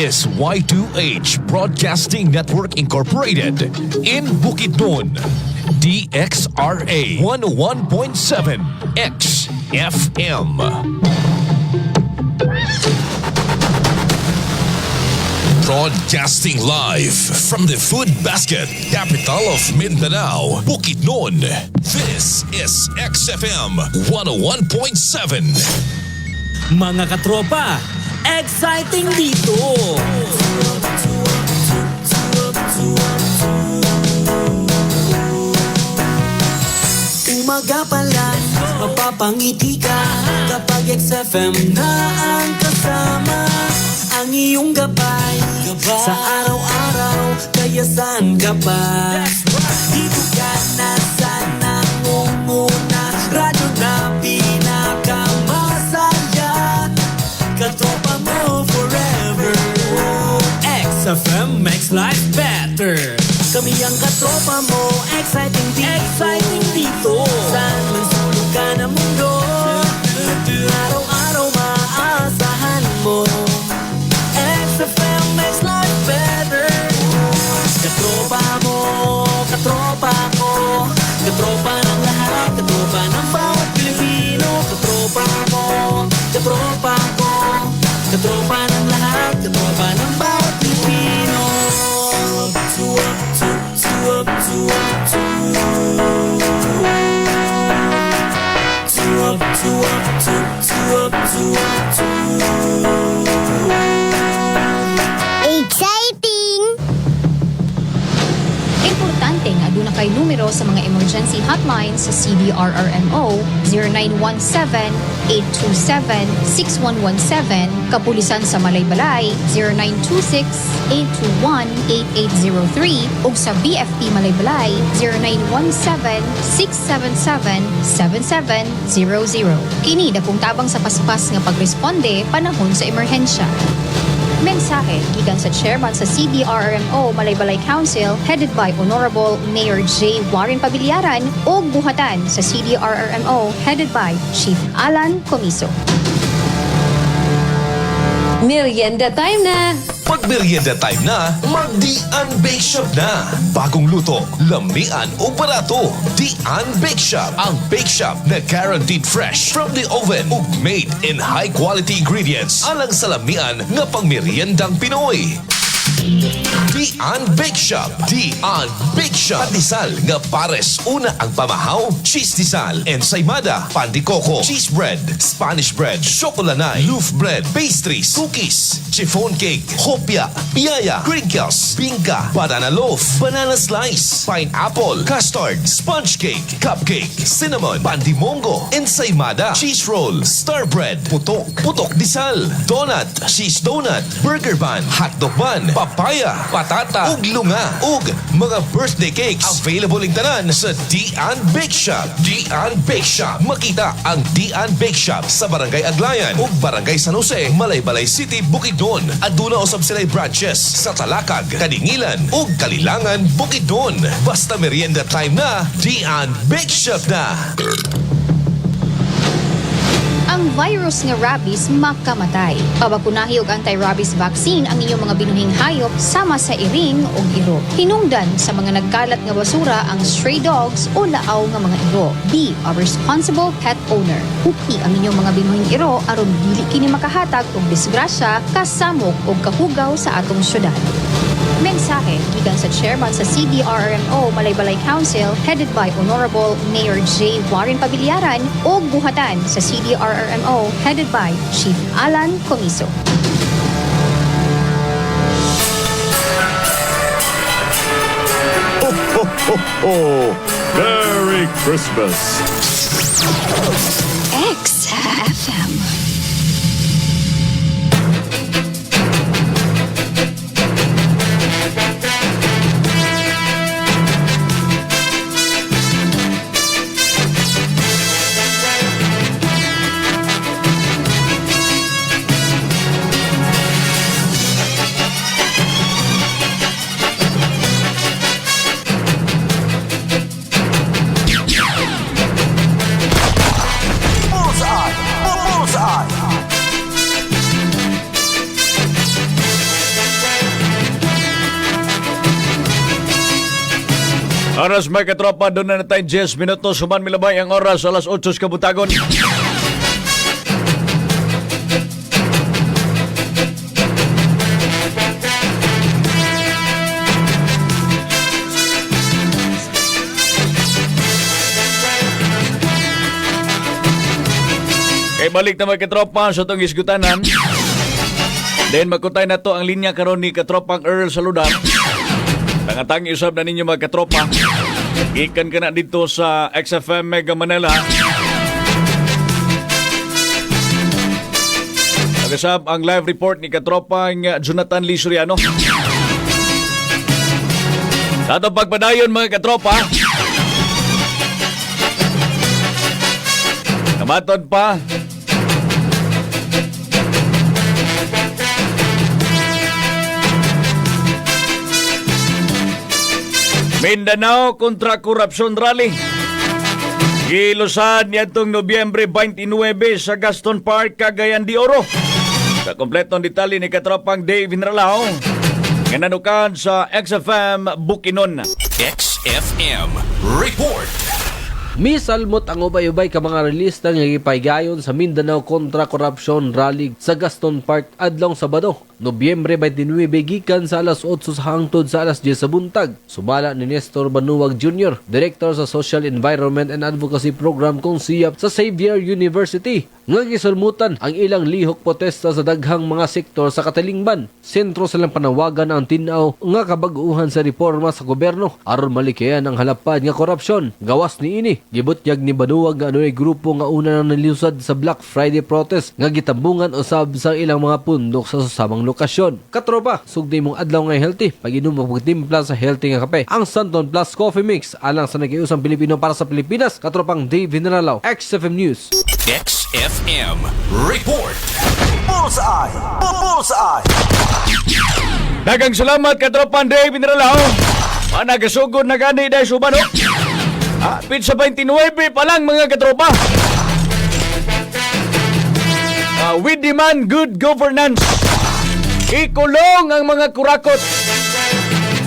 is Y2H Broadcasting Network Incorporated in Bukidnon. DXRA 101.7 XFM. Broadcasting live from the Food Basket, capital of Mindanao, Bukidnon. This is XFM 101.7. Mga katropa, exciting dito! Umaga pa lang, mapapangiti ka kapag XFM na ang kasama. Ang iyong gabay sa araw-araw, kaya saan ka pa? Dito ka na sa nangunguna, radyo na pinakamasaya. Katropa mo forever. XFM makes life better. Kami ang katropa mo, exciting dito. Saan man sulok ka ng mundo, araw-araw maaasahan mo. XFM makes life better. Katropa mo, katropa ko, katropa ng lahat, katropa ng bawat Pilipino. Katropa mo, katropa ko, katropa ng lahat, katropa ng bawat Pilipino. Exciting! Importante nga aduna kay numero sa mga emergency hotlines sa CDRRMO 0917-827-6117, Kapulisan sa Malaybalay 0926-821-8803 ug sa BFP Malaybalay 0917-677-7700. Kini dakong tabang sa paspas nga pagresponde panahon sa emerhensya. Mensahe gikan sa chairman sa CDRRMO Malaybalay Council headed by Honorable Mayor J. Warren Pabiliaran ug buhatan sa CDRRMO headed by Chief Alan Comiso. Merienda time na! Pag merienda time na, mag-Dian Bake Shop na. Bagong luto, lamian o barato. Dian Bake Shop. Ang bake shop na guaranteed fresh from the oven ug made in high quality ingredients. Alang sa lamian nga pang meriendang Pinoy. Dian Bake Shop. Dian Bake Shop. Pandesal nga pares una ang pamahaw, cheese disal, ensaymada, pandikoko, cheese bread, Spanish bread, chocolanay, loaf bread, pastries, cookies, chiffon cake, hopia, piyaya, crinkles, bingka, banana loaf, banana slice, pineapple, custard, sponge cake, cupcake, cinnamon, pandimongo, ensaymada, cheese roll, star bread, putok, putok disal, donut, cheese donut, burger bun, hotdog bun, papaya, patata, ug lunga, ug mga birthday cakes. Available ing tanan sa Dian Bake Shop. Dian Bake Shop. Makita ang Dian Bake Shop sa Barangay Aglayan ug Barangay San Jose, Malaybalay City, Bukidnon. Aduna usab sila'y branches sa Talakag, Kadingilan ug Kalilangan, Bukidnon. Basta merienda time na, Dian Bake Shop na. Ang virus nga rabies makamatay. Pabakunahi og anti-rabies vaccine ang inyong mga binuhing hayop sama sa iring o iro. Hinungdan sa mga nagkalat nga basura ang stray dogs o laaw nga mga iro. Be a responsible pet owner. Huki ang inyong mga binuhing iro aron dili kini makahatag og disgrasya, kasamok o kahugaw sa atong syudad. Mensahe gikan sa chairman sa CDRRMO Malaybalay Council headed by Honorable Mayor J. Warren Pabiliaran ug buhatan sa CDRRMO headed by Chief Alan Comiso. Ho, ho, ho, ho! Merry Christmas! XFM. Oras may katropa, doon na tayo 10 minutos. Suman milabay ang oras, alas 8 kabutagon. Kay balik na mga katropa sa itong isgutanan. Then magkutay na to ang linya karon ni katropang Earl Saludan. Tangatang usab na ninyo mga katropa. Ikan ka na dito sa XFM Mega Manila. Nagasab ang live report ni katropang Jonathan Lee Soriano. Sa itong pagpadayon mga katropa. Namatod pa. Mindanao kontra Korupsyon Rally. Gilusan niya itong Nobyembre 29 sa Gaston Park, Cagayan de Oro. Sa kompletong detalye ni katropang Dave Hinralao, ngananukan sa XFM Bukidnon. XFM Report. Misalmot ang ubay-ubay ka mga relista nga gipaygayon sa Mindanao kontra Korupsyon Rally sa Gaston Park adlong Sabado, Nobyembre 29 gikan sa alas 8 sa hangtod sa alas 10 sa buntag. Sumala ni Nestor Banuwag Jr., Director sa Social Environment and Advocacy Program kung SIAP sa Xavier University, nga gisulmutan ang ilang lihok protesta sa daghang mga sektor sa Katilingban. Sentro silang panawagan ang tinaw nga kabag-uhan sa reforma sa gobyerno aron malikayan ang halapad nga korupsyon. Gawas ni ini, gibutyag ni Banuwag nga ano'y grupo nga una nang nilusad sa Black Friday protest nga gitambungan usab sa ilang mga pundok sa susamang lokasyon. Katropa, sugdi mong adlaw nga healthy, pag-inom mo pagtimpla sa healthy nga kape. Ang Santon Plus Coffee Mix, alang sa nagiusang Pilipino para sa Pilipinas. Katropang Dave Hinralao, XFM News. XFM Report. Bullseye! Bullseye! Dagang salamat katropang Dave Hinralao. Managasugod na gani dahil subano. Apit sa 29 pa lang mga katropa. We demand good governance. Ikulong ang mga kurakot.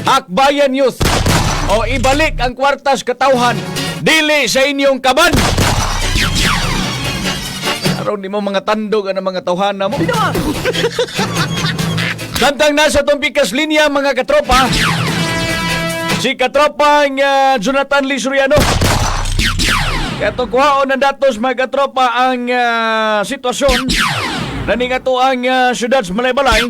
Akbayan Youth. O ibalik ang kwartas katawhan. Dili sa inyong kaban. Araw ni mo mga tandog ang mga tawhan na mo. Kantang nasa itong pikas linya mga katropa. Si katropang Jonathan Lee Soriano. Kato kuhaon ng datos mga katropa ang sitwasyon naning ato ang syudad sa Malaybalay.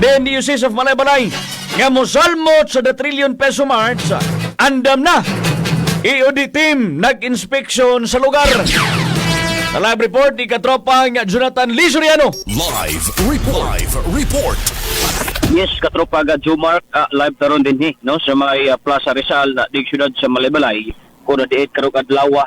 Then Diocese of Malaybalay nga mosalmot sa 2 trillion peso march. Andam na. EOD team nag-inspeksyon sa lugar. Sa live report ni katropang Jonathan Lee Soriano. Live report. Yes, katropa Jumark, live taron din no sa may Plaza Rizal na dig syudad sa Malaybalay. Kuno diit karong adlaw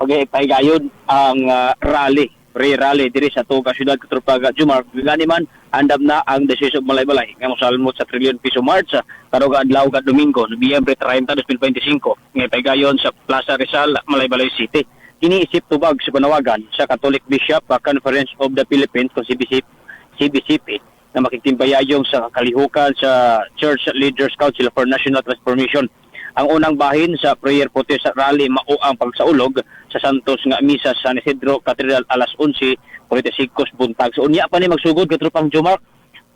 pagpahigayon ang rally, pre-rally diri sa tuga syudad katropa Jumark. Gani man andam na ang Diocese of Malaybalay nga mosalmot sa trillion piso march karong adlaw ka Domingo, Nobyembre 30, 2025. Nga pahigayon sa Plaza Rizal, Malaybalay City. Iniisip tubag sa panawagan sa Catholic Bishop Conference of the Philippines o CBCP na makikimbayayong sa kalihukan sa Church Leaders Council for National Transformation. Ang unang bahin sa prayer protest rally mao ang pagsaulog sa Santos nga misa sa San Isidro Cathedral alas 11:45 buntag. So unya pa ni magsugod katropang Jumark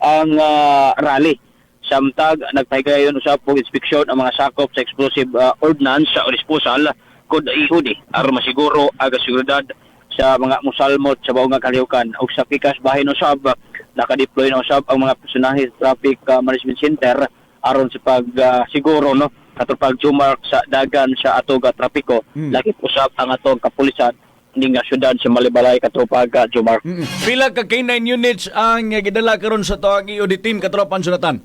ang rally. Samtag nagpahigayon usab og inspeksyon ang mga sakop sa explosive ordnance sa disposal kod ihudi aron masiguro ang seguridad sa mga musalmot sa bawang kalihukan ug sa pikas bahin usab naka-deploy na usab ang mga personahe sa traffic management center aron sa pag siguro no katupag Jumark sa dagan sa atoga trapiko. Lagi usab ang atong kapulisan ning syudad sa Malaybalay katupag Jumark. Pila ka K9 units ang gidala karon sa toang EOD team katropang Jonathan?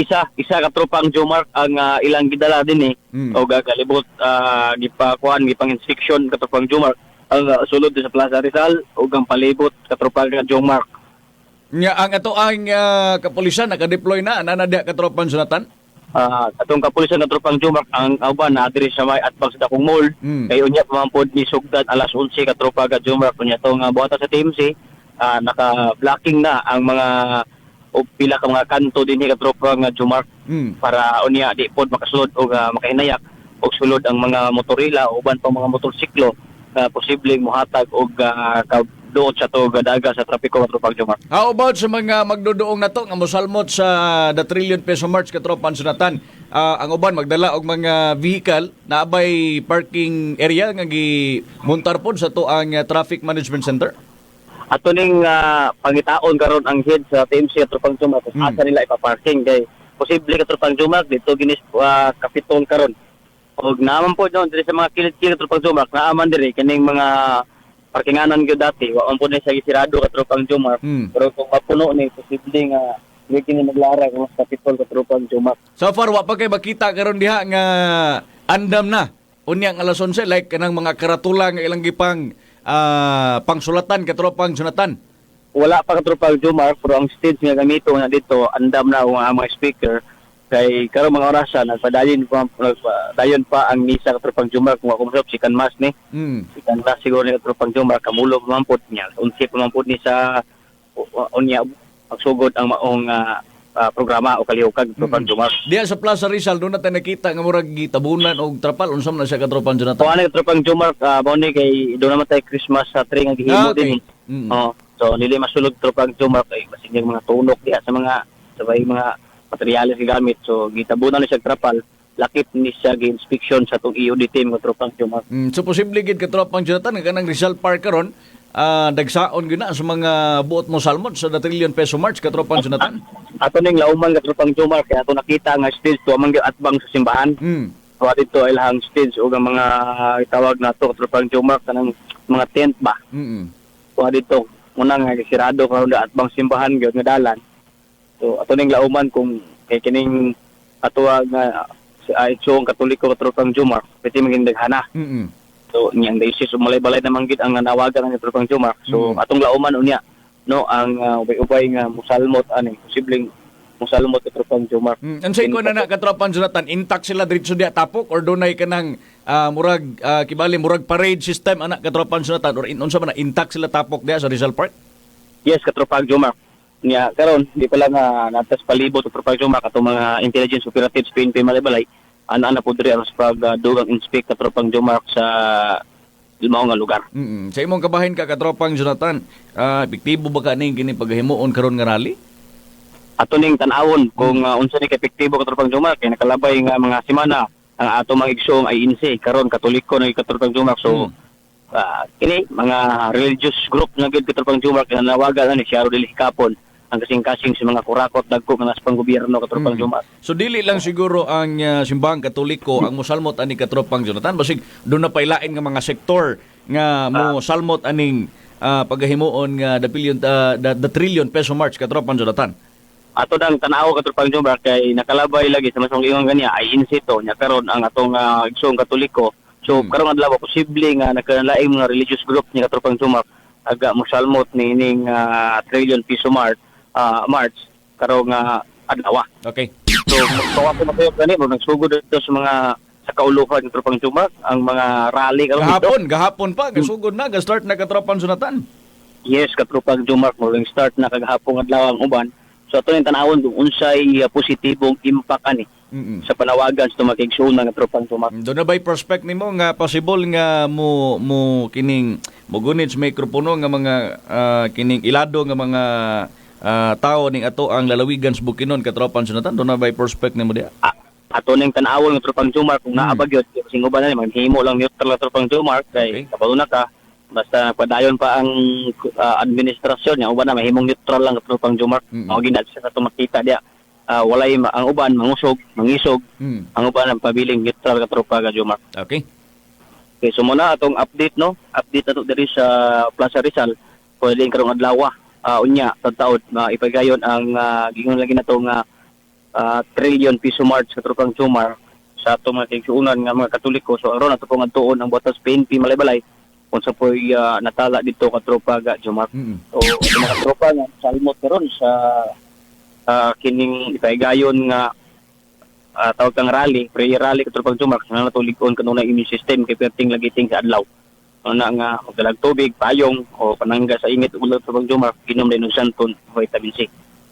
Isa katropang Jumark ang ilang gidala din o gagalibot gipang inspection katropang Jumark ang sulod sa Plaza Rizal o ang palibot katropang Jumark. Nga ang ato ang kapulisan naka-deploy na nanadya katropang Jonathan? Atong kapulisan katropang Jumark ang uban na diri sa may atbang sa Dakong Mall. Kay unya pamampod ni sugdan alas 11 katropang Jumark unya tong buhata sa TMC naka-blocking na ang mga o pila ka mga kanto din katropa nga Jumar para unya di pod makasulod o makahinayak og sulod ang mga motorila o uban pa mga motorsiklo na posibleng mohatag og doon sa to gadaga sa trapiko katropa Jumar. How about sa mga magduduong na to nga mosalmot sa the trillion peso march katropan sunatan? Ang uban magdala og mga vehicle na abay parking area nga gimuntar pod sa to ang traffic management center. Ato ning pangitaon karon ang head sa TMC katropang Jumar kung asa nila ipaparking kay posible katropang Jumar dito ginis kapitol karon. Og naaman po doon diri sa mga kilid-kilid katropang Jumar naaman diri kining mga parkinganan gyud dati wa man po ni sa gisirado katropang Jumar pero kung mapuno ni posible nga kini maglara kung sa kapitol katropang Jumar. So far wa pa kay makita karon diha nga andam na unyang alas 11 like kanang mga karatula nga ilang gipang pangsulatan katropang Jonathan. Wala pa katropang Jumar pero ang stage nga gamito na dito andam na ang mga speaker kay karon mga orasan nagpadayon pa ang misa katropang Jumar kung ako masop si Kanmas ni. Si Kanmas siguro ni katropang Jumar kamulo mampod niya. Unsi mampod ni sa unya pagsugod ang maong programa o kalihukag katropang Jumar. Diya sa Plaza Rizal doon natin nakita nga murag gitabunan og trapal unsam na siya katropang Jonathan. Tuwa na katropang Jumar mao ni kay doon naman tayo Christmas tree nga gihimo din. So nili masulog katropang Jumar kay basig mga tunok diha sa mga sabay mga materyales gamit. So gitabunan ni siya trapal lakip ni siya gi-inspection sa tong EOD team katropang Jumar. So posible gid katropang Jonathan nga kanang Rizal Park karon dagsaon gyud na sa mga buot mo salmon sa the trillion peso march katropang Jonathan. Ato ning lauman katropang Jumar kaya ato nakita nga stage to amang atbang sa simbahan. So dito ilahang stage o ang mga itawag nato katropang Jumar kanang mga tent ba. So dito muna nga sirado karon atbang simbahan gyud nga dalan. So ato ning lauman kung kay kining ato nga itong Katoliko katropang Jumar pwede maging daghana. So niyang diocese malay-balay naman gid ang nawagan ng katropang Jumar. So atong lauman unya no ang ubay-ubay nga musalmot ani posibleng musalmot katropang Jumar. Unsay ko na katropang Jonathan intact sila diretso diha tapok or dunay kanang murag kibali murag parade system anak katropang Jonathan or unsa man intact sila tapok diha sa Rizal Park? Yes katropang Jumar. Nya karon di pa lang natas palibot katropang Jumar katong mga intelligence operatives PNP malay-balay ana po diri sa pagdugang inspect katropang Jumar sa mao nga lugar. Sa imong kabahin ka katropang Jonathan, epektibo ba kaning kini paghimuon karon nga rally? Ato ning tan-awon kung unsa ni epektibo katropang Jumar kay nakalabay nga mga semana ang ato mga igsoong INC karon Katoliko na katropang Jumar. So kini mga religious group nga gid katropang Jumar kay nawagan ani siya dili kapon ang kasing-kasing sa mga kurakot dagko nga nas panggobyerno katropang Jumar. So dili lang siguro ang simbahang Katoliko ang mosalmot ani katropang Jonathan basig doon na pailain nga mga sektor nga mo salmot aning paghimuon nga the trillion peso march katropang Jonathan. Ato dang tan-aw katropang Jumar kay nakalabay lagi sa masong ingon kaniya ay insito nya karon ang atong igsoong Katoliko. So karon adlaw posible nga nakalaing mga religious group ni katropang Jumar aga mosalmot ni ining trillion peso march karong adlaw. Okay. So kawa ko matayo gani mo nagsugod dito sa mga sa kauluhan ng Tropang Jumar ang mga rally karon gahapon pa gasugod na ga-start na katropang Jonathan. Yes katropang Jumar mo ring start na kagahapon adlaw ang uban. So ato ning tan-awon kung unsay positibong impact ani sa panawagan sa makigsuon ng Tropang Jumar. Doon na ba'y prospect nimo nga possible nga mo kining mugunit sa mikropono nga mga kining ilado nga mga tao ning ato ang lalawigan sa Bukidnon katropang Jonathan doon na ba'y prospect nimo diha? Ato ning tan-awon ng Tropang Jumar kung naabag yun sing uban na maghimo lang neutral na Tropang Jumar kay kapaluna ka basta padayon pa ang administrasyon nya uban na mahimong neutral lang Tropang Jumar. Mao ginad sa tumakita diha. Walay ang uban mangisog ang uban ang pabiling neutral ka tropa ka Jumar. Okay. Okay, so muna atong update no. Update nato diri sa Plaza Rizal pwede karong adlaw unya taud ipagayon ang gingon lagi nato nga trillion peso march sa Tropang Jumar sa atong mga kaigsuonan nga mga Katoliko. So aron ato pong adtuon ang batas PNP malay-balay kung sa po'y natala dito ka tropa ga Jumar. So mga tropa nga salmot karon sa kining ipaigayon nga tawag kang rally, prayer rally katropang Jumar na natulig-on kanunay immune system kay perting lagiting sa adlaw. Na nga magdalag tubig, payong o panangga sa init ulo katropang Jumar, inom din ng santon vitamin C.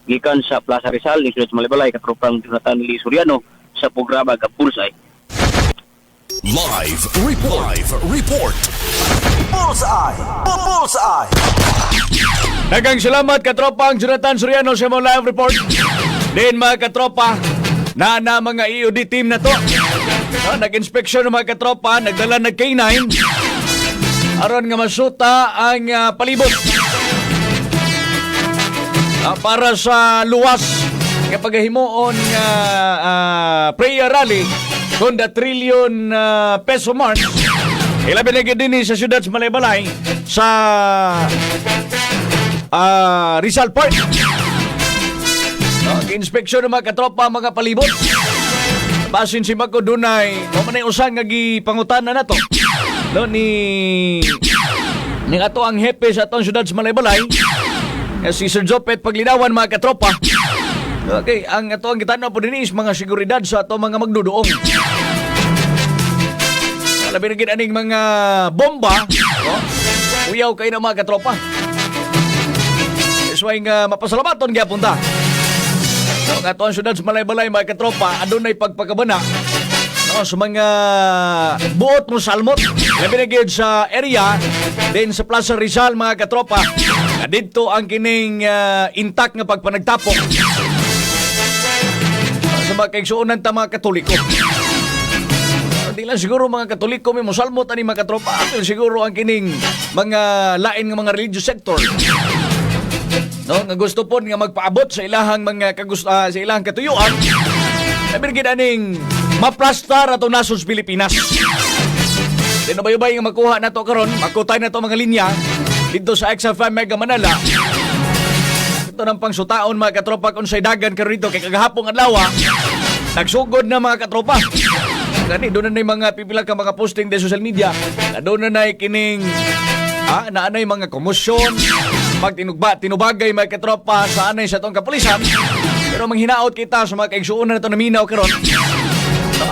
gikan sa Plaza Rizal ni Sunod sa Malibalay katrupang Jonathan Lee Soriano sa programa ka Bullseye. Live report. Bullseye! Bullseye! Daghang salamat katropang Jonathan Soriano sa mga live report. Din mga katropa, na mga EOD team na to. Nag-inspeksyon ng mga katropa, nagdala ng K9 aron nga masuta ang palibot para sa luwas kapag himuon nga prayer rally kung the trillion peso mark. Ilabi na din sa siyudad sa Malaybalay sa Rizal Park. Inspeksyon ng mga katropa, mga palibot. Basin si Mako dunay, mamanay usang nga gipangutanan na to. No, ni ato ang hepe sa atong siyudad sa Malaybalay, si Sir Jopet Paglinawan, mga katropa. Okay, ang ato ang gitanaw po din is mga seguridad sa ato mga magduduong. Labi na ginaning mga bomba, no? Uyaw kayo ng mga katropa. That's why nga mapasalamaton gyapon ta. No, nga ato ang siyudad sa Malaybalay, mga katropa, adunay pagpagabana, no, sa mga buot mo salmot. Labi na gid sa area din sa Plaza Rizal, mga katropa. Dito ang kining intact nga pagpanagtapok sa mga kaigsuunan ta mga Katoliko. Di lang siguro mga Katoliko may mosalmot ani mga katropa. Ato siguro ang kining mga lain nga mga religious sector. No, nga gusto po nga magpaabot sa ilahang mga sa ilahang katuyuan. Sabi gid aning maplastar ato nasod sa Pilipinas. Dinabayubay nga makuha nato karon, makutay nato mga linya dito sa XFM Mega Manila. Ito ng pangsutaon mga katropa kung say dagan karon dito kay kagahapon adlaw nagsugod na mga katropa. Gani doon na mga pipila ka mga posting sa social media. Doon na kining naanay mga komosyon, pag tinubagay mga katropa sa anay sa atong kapulisan. Pero manghinaot kita sa mga kaigsuunan na ito na minaw karon.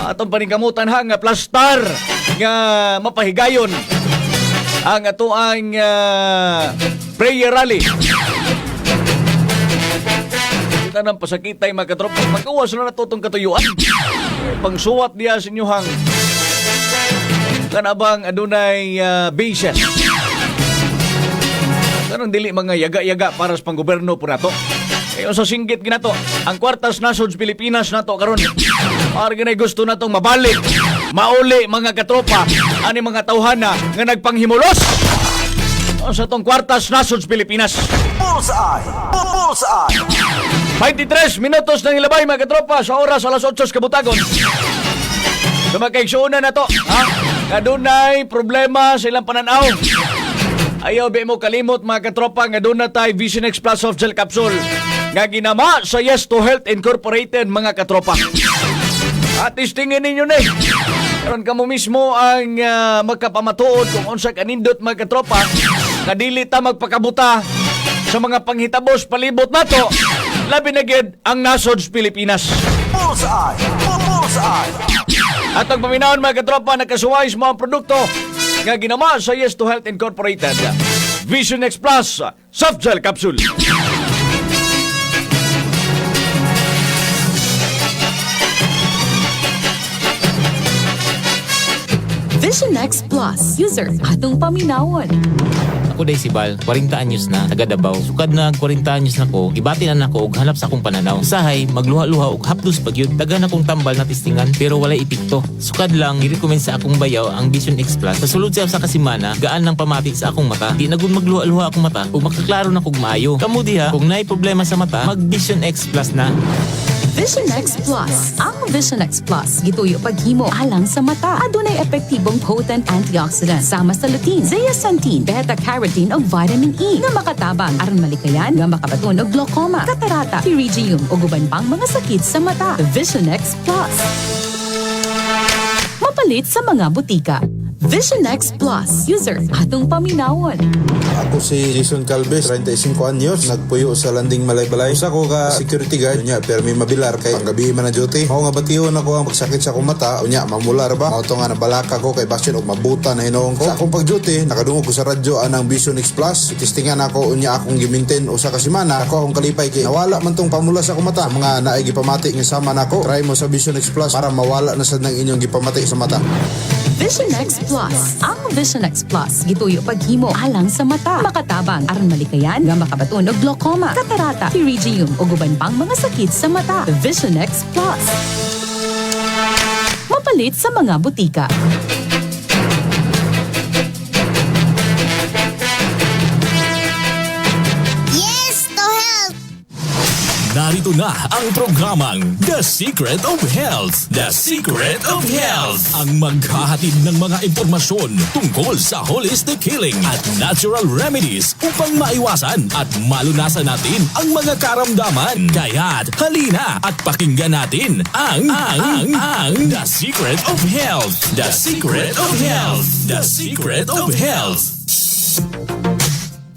Atong paningkamutan nga plastar nga mapahigayon ang ato ang prayer rally. Kita ng pasakitay mga katropa. Magkawas na natutong katuyuan. Pangsuwat diya sa inyuhang kanabang adunay bases. Kanang dili mga yaga-yaga para sa panggoberno po nato. Kayo sa singgit ginato, ang kwartas nasod sa Pilipinas nato karon. Para ganay gusto natong mabalik, mauli mga katropa, ani mga tawhana nga nagpanghimulos sa tong kwartas nasod sa Pilipinas. Bullseye! Bullseye! 23 minutos nang ilabay mga katropa sa oras alas 8 kabutagon. Sa mga kaigsuunan na to, kadunay problema sa ilang pananaw. Ayaw ba mo kalimot mga katropa nga doon na tayo Vision X Plus Soft Gel Capsule nga ginama sa Yes to Health Incorporated mga katropa. At istingin ninyo na karon kamo mismo ang magkapamatuod kung unsa kanindot mga katropa nga dili ta magpakabuta sa mga panghitabos palibot nato, labi na gid ang nasod sa Pilipinas. Bullseye! Bullseye! At ang paminahon mga katropa, nakasuway sa mga produkto nga ginama sa Yes to Health Incorporated. Vision X Plus Soft Gel Capsule. Vision X Plus. User, atong paminawon. Ako day si Bal, 40 anyos na, taga Davao. Sukad na 40 anyos na ko, gibati na nako og hanap sa akong pananaw. Usahay, magluha-luha og hapdos pagyud, dagan akong tambal na tistingan pero walay epekto. Sukad lang, i-recommend sa akong bayaw ang Vision X Plus. Sa sulod siya sa kasimana, gaan ng pamatik sa akong mata. Di na gud magluha-luha akong mata ug makaklaro na kog maayo. Kamu diha, kung naay problema sa mata, mag Vision X Plus na. Vision X Plus. Ang Vision X Plus gituyo paghimo alang sa mata. Adunay epektibong potent antioxidant sama sa lutein, zeaxanthin, beta-carotene ug vitamin E nga makatabang aron malikayan nga makabaton og glaucoma, katarata, pterygium ug uban pang mga sakit sa mata. Vision X Plus. Mapalit sa mga butika. Vision X Plus. User, atong paminawon. Ako si Jason Calves, 35 anyos, nagpuyo sa landing Malaybalay. Usa ko ka security guard, unya permi mabilar kay panggabi man na duty. Mao nga batiyon ako ang pagsakit sa akong mata, unya mamular ba? Mao to nga nabalaka ko kay basyon og mabuta na hinoong ko. Sa akong pag-duty, nakadungog ko sa radyo anang Vision X Plus. Testingan ako unya akong giminten usa ka semana. Ako akong kalipay kay nawala man tong pamula sa akong mata. Mga naay gipamati nga sama nako. Try mo sa Vision X Plus para mawala na sad nang inyong gipamati sa mata. Vision X Plus. Ang Vision X Plus gituyo paghimo alang sa mata. Makatabang aron malikayan nga makabaton og glaucoma, katarata, pterygium ug uban pang mga sakit sa mata. Vision X Plus. Mapalit sa mga butika. Yes to health! Narito na ang programang The Secret of Health. The Secret of Health. Ang maghahatid ng mga impormasyon tungkol sa holistic healing at natural remedies upang maiwasan at malunasan natin ang mga karamdaman. Kaya't halina at pakinggan natin ang The Secret of Health. The Secret of Health. The Secret of Health.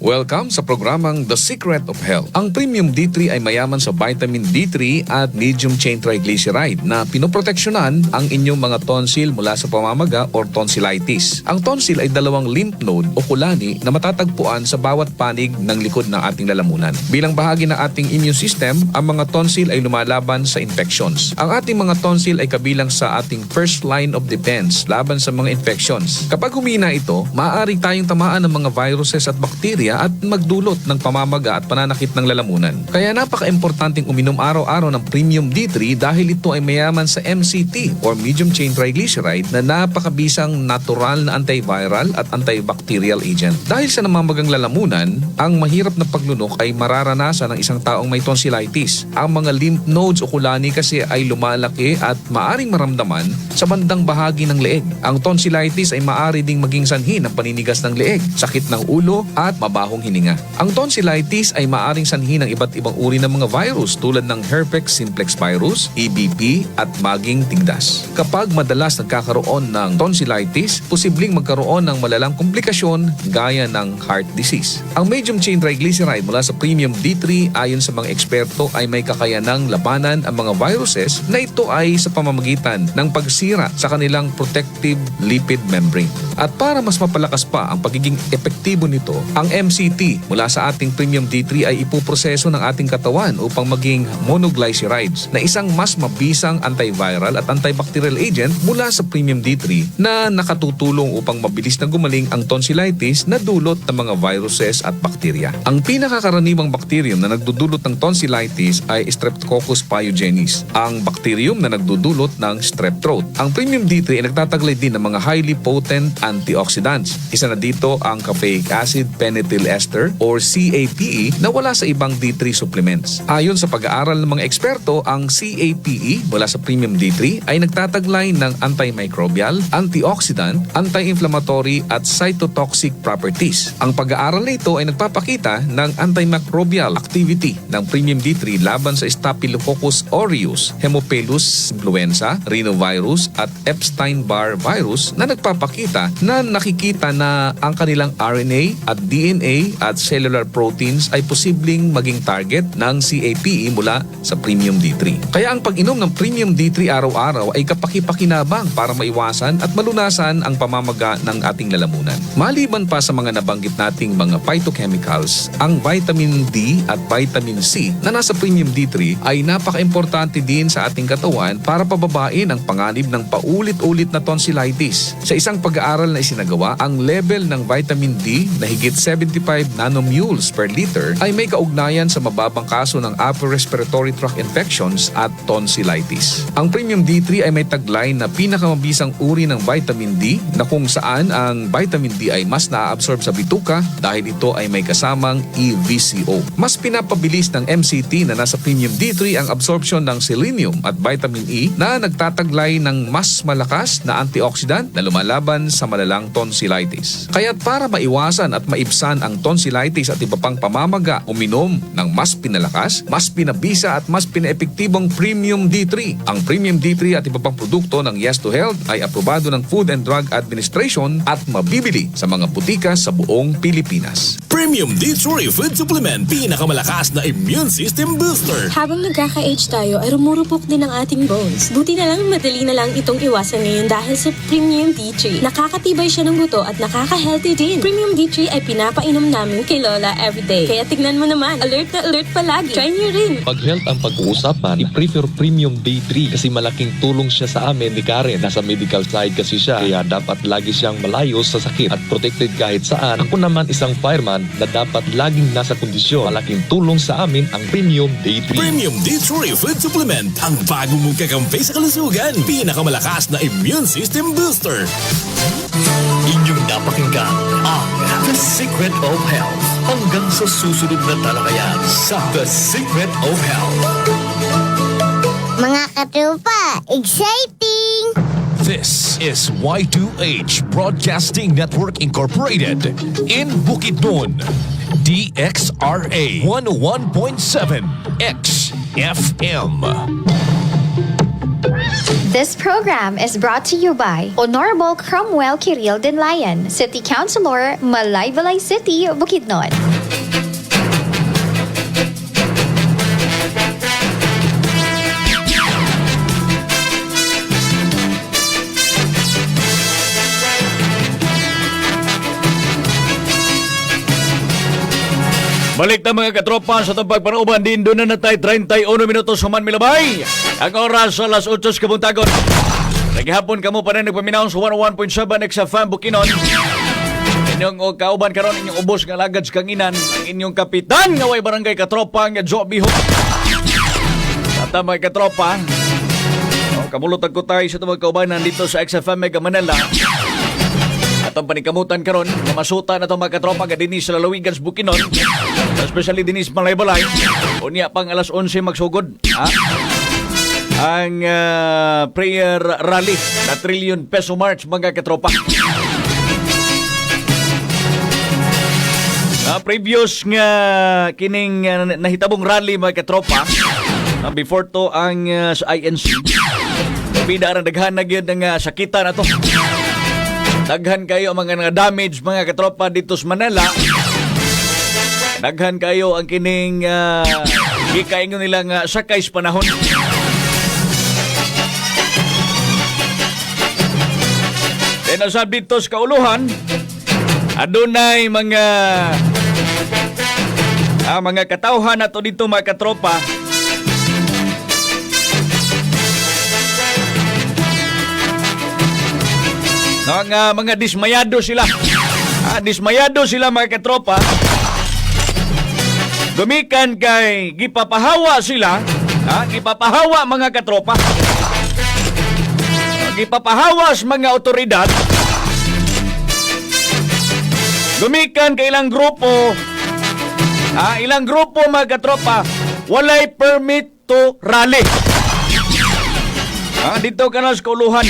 Welcome sa programang The Secret of Health. Ang Premium D3 ay mayaman sa vitamin D3 at medium chain triglyceride na pinoproteksyonan ang inyong mga tonsil mula sa pamamaga or tonsillitis. Ang tonsil ay dalawang lymph node o kulani na matatagpuan sa bawat panig ng likod ng ating lalamunan. Bilang bahagi ng ating immune system, ang mga tonsil ay lumalaban sa infections. Ang ating mga tonsil ay kabilang sa ating first line of defense laban sa mga infections. Kapag humina ito, maaari tayong tamaan ng mga viruses at bakterya at magdulot ng pamamaga at pananakit ng lalamunan. Kaya napaka-importanting uminom araw-araw ng Premium D3 dahil ito ay mayaman sa MCT or medium chain triglyceride na napakabisang natural na antiviral at antibacterial agent. Dahil sa namamagang lalamunan, ang mahirap na paglunok ay mararanasan ng isang taong may tonsillitis. Ang mga lymph nodes o kulani kasi ay lumalaki at maaring maramdaman sa bandang bahagi ng leeg. Ang tonsillitis ay maaari ding maging sanhi ng paninigas ng leeg, sakit ng ulo at mabahong hininga. Ang tonsillitis ay maaring sanhi ng iba't ibang uri ng mga virus tulad ng herpes simplex virus, EBV at maging tigdas. Kapag madalas nagkakaroon ng tonsillitis, posibleng magkaroon ng malalang komplikasyon gaya ng heart disease. Ang medium chain triglyceride mula sa Premium D3 ayon sa mga eksperto ay may kakayanang labanan ang mga viruses na ito ay sa pamamagitan ng pagsira sa kanilang protective lipid membrane. At para mas mapalakas pa ang pagiging epektibo nito, ang MCT mula sa ating Premium D3 ay ipuproseso ng ating katawan upang maging monoglycerides na isang mas mabisang antiviral at antibacterial agent mula sa Premium D3 na nakatutulong upang mabilis na gumaling ang tonsillitis na dulot ng mga viruses at bakterya. Ang pinakakaraniwang bacterium na nagdudulot ng tonsillitis ay Streptococcus pyogenes, ang bacterium na nagdudulot ng strep throat. Ang Premium D3 ay nagtataglay din ng mga highly potent antioxidants. Isa na dito ang caffeic acid pentyl ester or CAPE na wala sa ibang D3 supplements. Ayon sa pag-aaral ng mga eksperto, ang CAPE mula sa Premium D3 ay nagtataglay ng antimicrobial, antioxidant, anti-inflammatory at cytotoxic properties. Ang pag-aaral na ito ay nagpapakita ng antimicrobial activity ng Premium D3 laban sa Staphylococcus aureus, Haemophilus influenza, rhinovirus at Epstein-Barr virus na nagpapakita na nakikita na ang kanilang RNA at DNA at cellular proteins ay posibleng maging target ng CAPE mula sa Premium D3. Kaya ang pag-inom ng Premium D3 araw-araw ay kapaki-pakinabang para maiwasan at malunasan ang pamamaga ng ating lalamunan. Maliban pa sa mga nabanggit nating mga phytochemicals, ang vitamin D at vitamin C na nasa Premium D3 ay napaka-importante din sa ating katawan para pababain ang panganib ng paulit-ulit na tonsillitis. Sa isang pag-aaral na isinagawa, ang level ng vitamin D na higit 75 nanomoles per liter ay may kaugnayan sa mababang kaso ng upper respiratory tract infections at tonsillitis. Ang Premium D3 ay may taglay na pinakamabisang uri ng vitamin D na kung saan ang vitamin D ay mas naaabsorb sa bituka dahil ito ay may kasamang EVCO. Mas pinapabilis ng MCT na nasa Premium D3 ang absorption ng selenium at vitamin E na nagtataglay ng mas malakas na antioxidant na lumalaban sa malalang tonsillitis. Kaya't para maiwasan at maibsan ang ang tonsillitis at iba pang pamamaga, uminom ng mas pinalakas, mas pinabisa at mas pinaepektibong Premium D3. Ang Premium D3 at iba pang produkto ng Yes to Health ay aprobado ng Food and Drug Administration at mabibili sa mga butika sa buong Pilipinas. Premium D3 Food Supplement, pinakamalakas na immune system booster. Habang nagkaka-age tayo ay rumurupok din ang ating bones. Buti na lang madali na lang itong iwasan ngayon dahil sa Premium D3. Nakakatibay siya ng buto at nakaka-healthy din. Premium D3 ay pinapainom namin kay Lola everyday. Kaya tignan mo naman, alert na alert palagi. Try niyo rin. Pag health ang pag-uusapan, i-prefer Premium D3 kasi malaking tulong siya sa amin ni Karen. Nasa medical side kasi siya, kaya dapat lagi siyang malayo sa sakit at protected kahit saan. Ako naman isang fireman na dapat laging nasa kondisyon. Malaking tulong sa amin ang Premium D3. Premium D3 Food Supplement, ang bago mong kakampi sa kalusugan. Pinakamalakas na immune system booster. Inyong napakinggan ang The Secret of Health. Hanggang sa susunod na talakayan sa The Secret of Health. Mga katropa, exciting! This is Y2H Broadcasting Network Incorporated in Bukidnon, DXRA 101.7 XFM. This program is brought to you by Honorable Cromwell Kiril Denlayan, City Councilor, Malaybalay City, Bukidnon. Balik na mga katropa sa itong pagpanuban din doon na natay 31 minutos human milabay. Ang oras sa alas 8 kabuntagon. Naghihapon kamo pa rin nagpaminahon sa 101.7 XFM Bukidnon. Inyong kauban karon inyong ubos nga lagad sa kanginan. Ang inyong kapitan nga way barangay katropa nga Jo Biho. Tata mga katropa. Kamulotag ko tayo sa itong kaubanan dito sa XFM Mega Manila. Atong panikamutan karon, mamasuta na itong mga katropa nga dinis sa lalawigan sa Bukidnon, especially dinis Malaybalay. Unya pang alas 11 magsugod. Ang prayer rally na trillion peso march mga katropa. Previous nga kining nahitabong rally mga katropa, before to ang sa INC. Bida ang daghan na gyud nga sakitan ato. Daghan kayo ang mga damage mga katropa dito sa Manila. Daghan kayo ang kining gikaingon nilang sakay sa panahon. Then asab dito sa kauluhan, adunay mga katawhan nato dito mga katropa. Mga dismayado sila. Dismayado sila mga katropa. Gumikan kay gipapahawa sila. Gipapahawa mga katropa. Gipapahawa sa mga otoridad. Gumikan kay ilang grupo. Ilang grupo mga katropa. Walay permit to rally. Dito ka na sa kauluhan.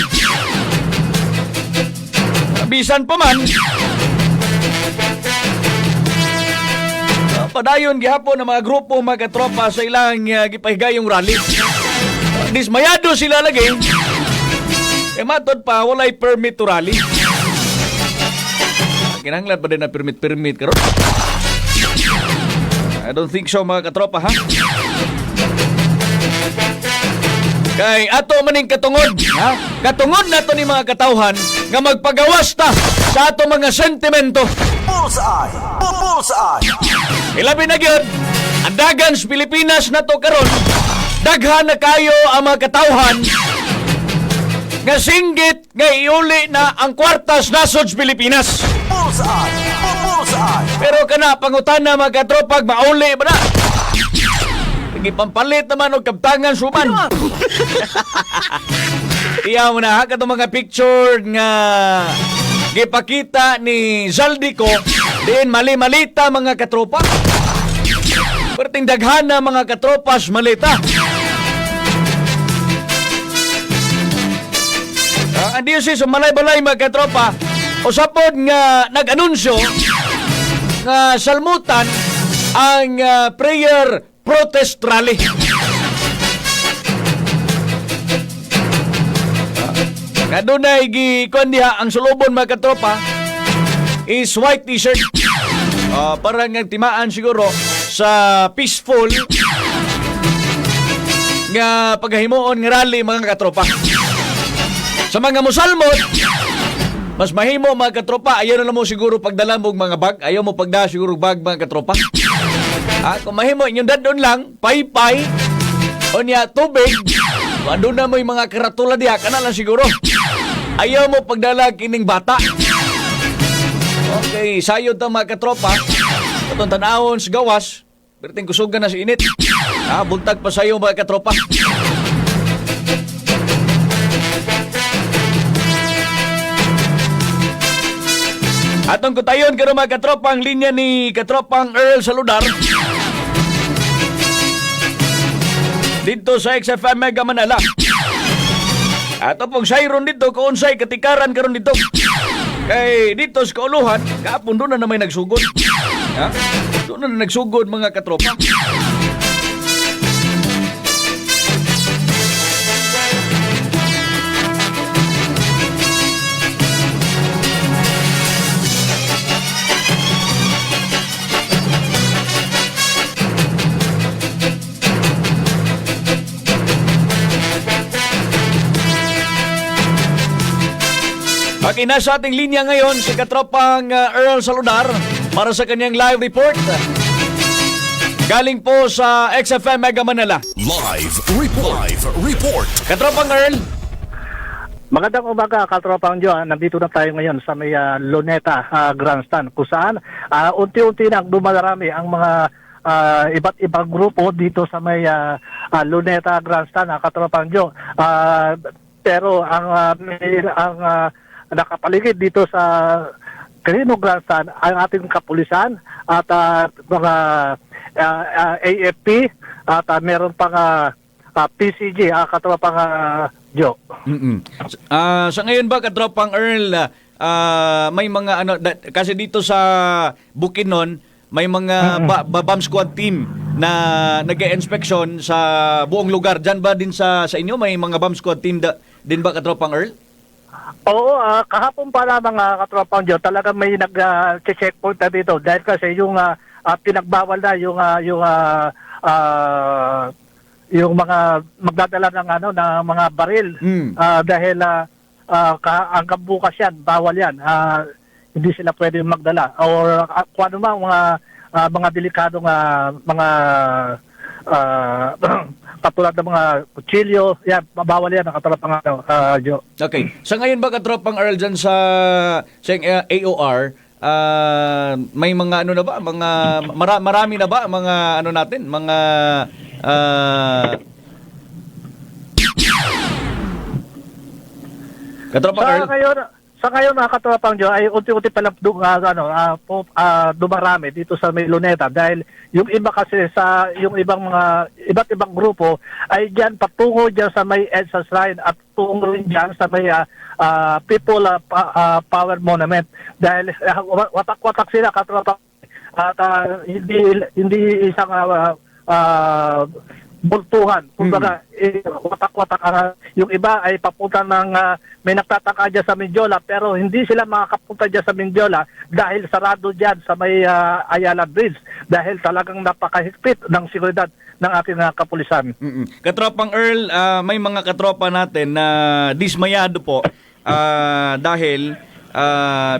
Bisan pa man, padayon gihapon ng mga grupo mga katropa sa ilang gipahigayong rally. Dismayado sila lagi. Matod pa, walay permit to rally. Kinahanglan pa din na permit karon. I don't think so mga katropa ha. Kay ato maning katungod, katungod nato ni mga katawhan nga magpagawas ta sa ato mga sentimento. Bullseye! Bullseye! Ilabi na gyud ang dagan sa Pilipinas nato karon. Daghan na kayo ang mga katawhan nga singgit nga iuli na ang kwartas nasod sa Pilipinas. Bullseye! Bullseye! Pero kana pangutana mga katropag mauli ba na? Pampalit naman og kabtangan suman. Iyaw mo na ha katong mga picture nga gipakita ni Zaldico diin mali-malita mga katropa. Perting daghana mga katropas malita. Ang DOC sa Malaybalay mga katropa usapod nga nag-anunsyo nga salmutan ang prayer protest rally. Nga doon na gikuan diha ang sulubon mga katropa is white t-shirt. Parang timaan siguro sa peaceful nga paghimuon nga rally mga katropa. Sa mga musalmot, mas mahimo mga katropa, ayaw na mo siguro pagdala mo mga bag, ayaw mo pagdala siguro bag mga katropa. Kung mahimo inyong dadon lang, paypay, o niya tubig, doon na mo yung mga karatula diha, kana lang siguro. Ayaw mo pagdala kining bata. Okay, sayod na mga katropa, katong tanahon sa gawas, berting kusugan na sa init. Buntag pa sa'yo mga katropa. Atong kutayon karon mga katropa ang linya ni katropang Earl Saludar. Dito sa XFM Mega Manila. Ato pong sayron dito kung unsay katikaran karon dito. Kay dito sa kauluhan, kaapon doon na may nagsugod. Doon na nagsugod mga katropa. Okay, nasa ating linya ngayon si katropang Earl Saludar para sa kanyang live report. Galing po sa XFM Mega Manila. Live report. Katropang Earl. Magandang umaga, katropang Joe. Nandito na tayo ngayon sa may Luneta Grandstand kung saan unti-unti na dumarami ang mga iba't ibang grupo dito sa may Luneta Grandstand, katropang Joe. Pero ang nakapaligid dito sa Quirino Grandstand ang ating kapulisan at mga AFP at meron pang PCG, katropang Joe. Sa ngayon ba katropang Earl, may mga kasi dito sa Bukidnon may mga bomb squad team na nag-inspeksyon sa buong lugar. Diyan ba din sa inyo may mga bomb squad team din ba katropang Earl? Oo, kahapon pa lamang katropang Joe, talagang may nag-checkpoint na dito dahil kasi yung pinagbawal na yung mga magdadala ng mga baril dahil hanggang bukas yan, bawal yan. Hindi sila pwede magdala or kung ano mga delikadong mga katulad ng mga kutsilyo, yan, bawal yan ang katropang Joe. Okay. Sa ngayon ba katropang Earl dyan sa AOR, may mga na ba? Mga marami na ba mga natin? Mga katropang Earl? Sa ngayon katropang Joe ay unti-unti pa lang dumarami dito sa may Luneta dahil yung iba kasi yung iba't ibang grupo ay diyan patungo diyan sa may EDSA Shrine at tungo rin diyan sa may People Power Monument dahil watak-watak sila katropang at hindi isang bultuhan. Kumbaga, watak-watak. Yung iba ay papunta ng may nagtataka dyan sa Mindiola pero hindi sila makakapunta dyan sa Mindiola dahil sarado dyan sa may Ayala Bridge dahil talagang napakahigpit ng seguridad ng ating kapulisan. Katropang Earl, may mga katropa natin na dismayado po dahil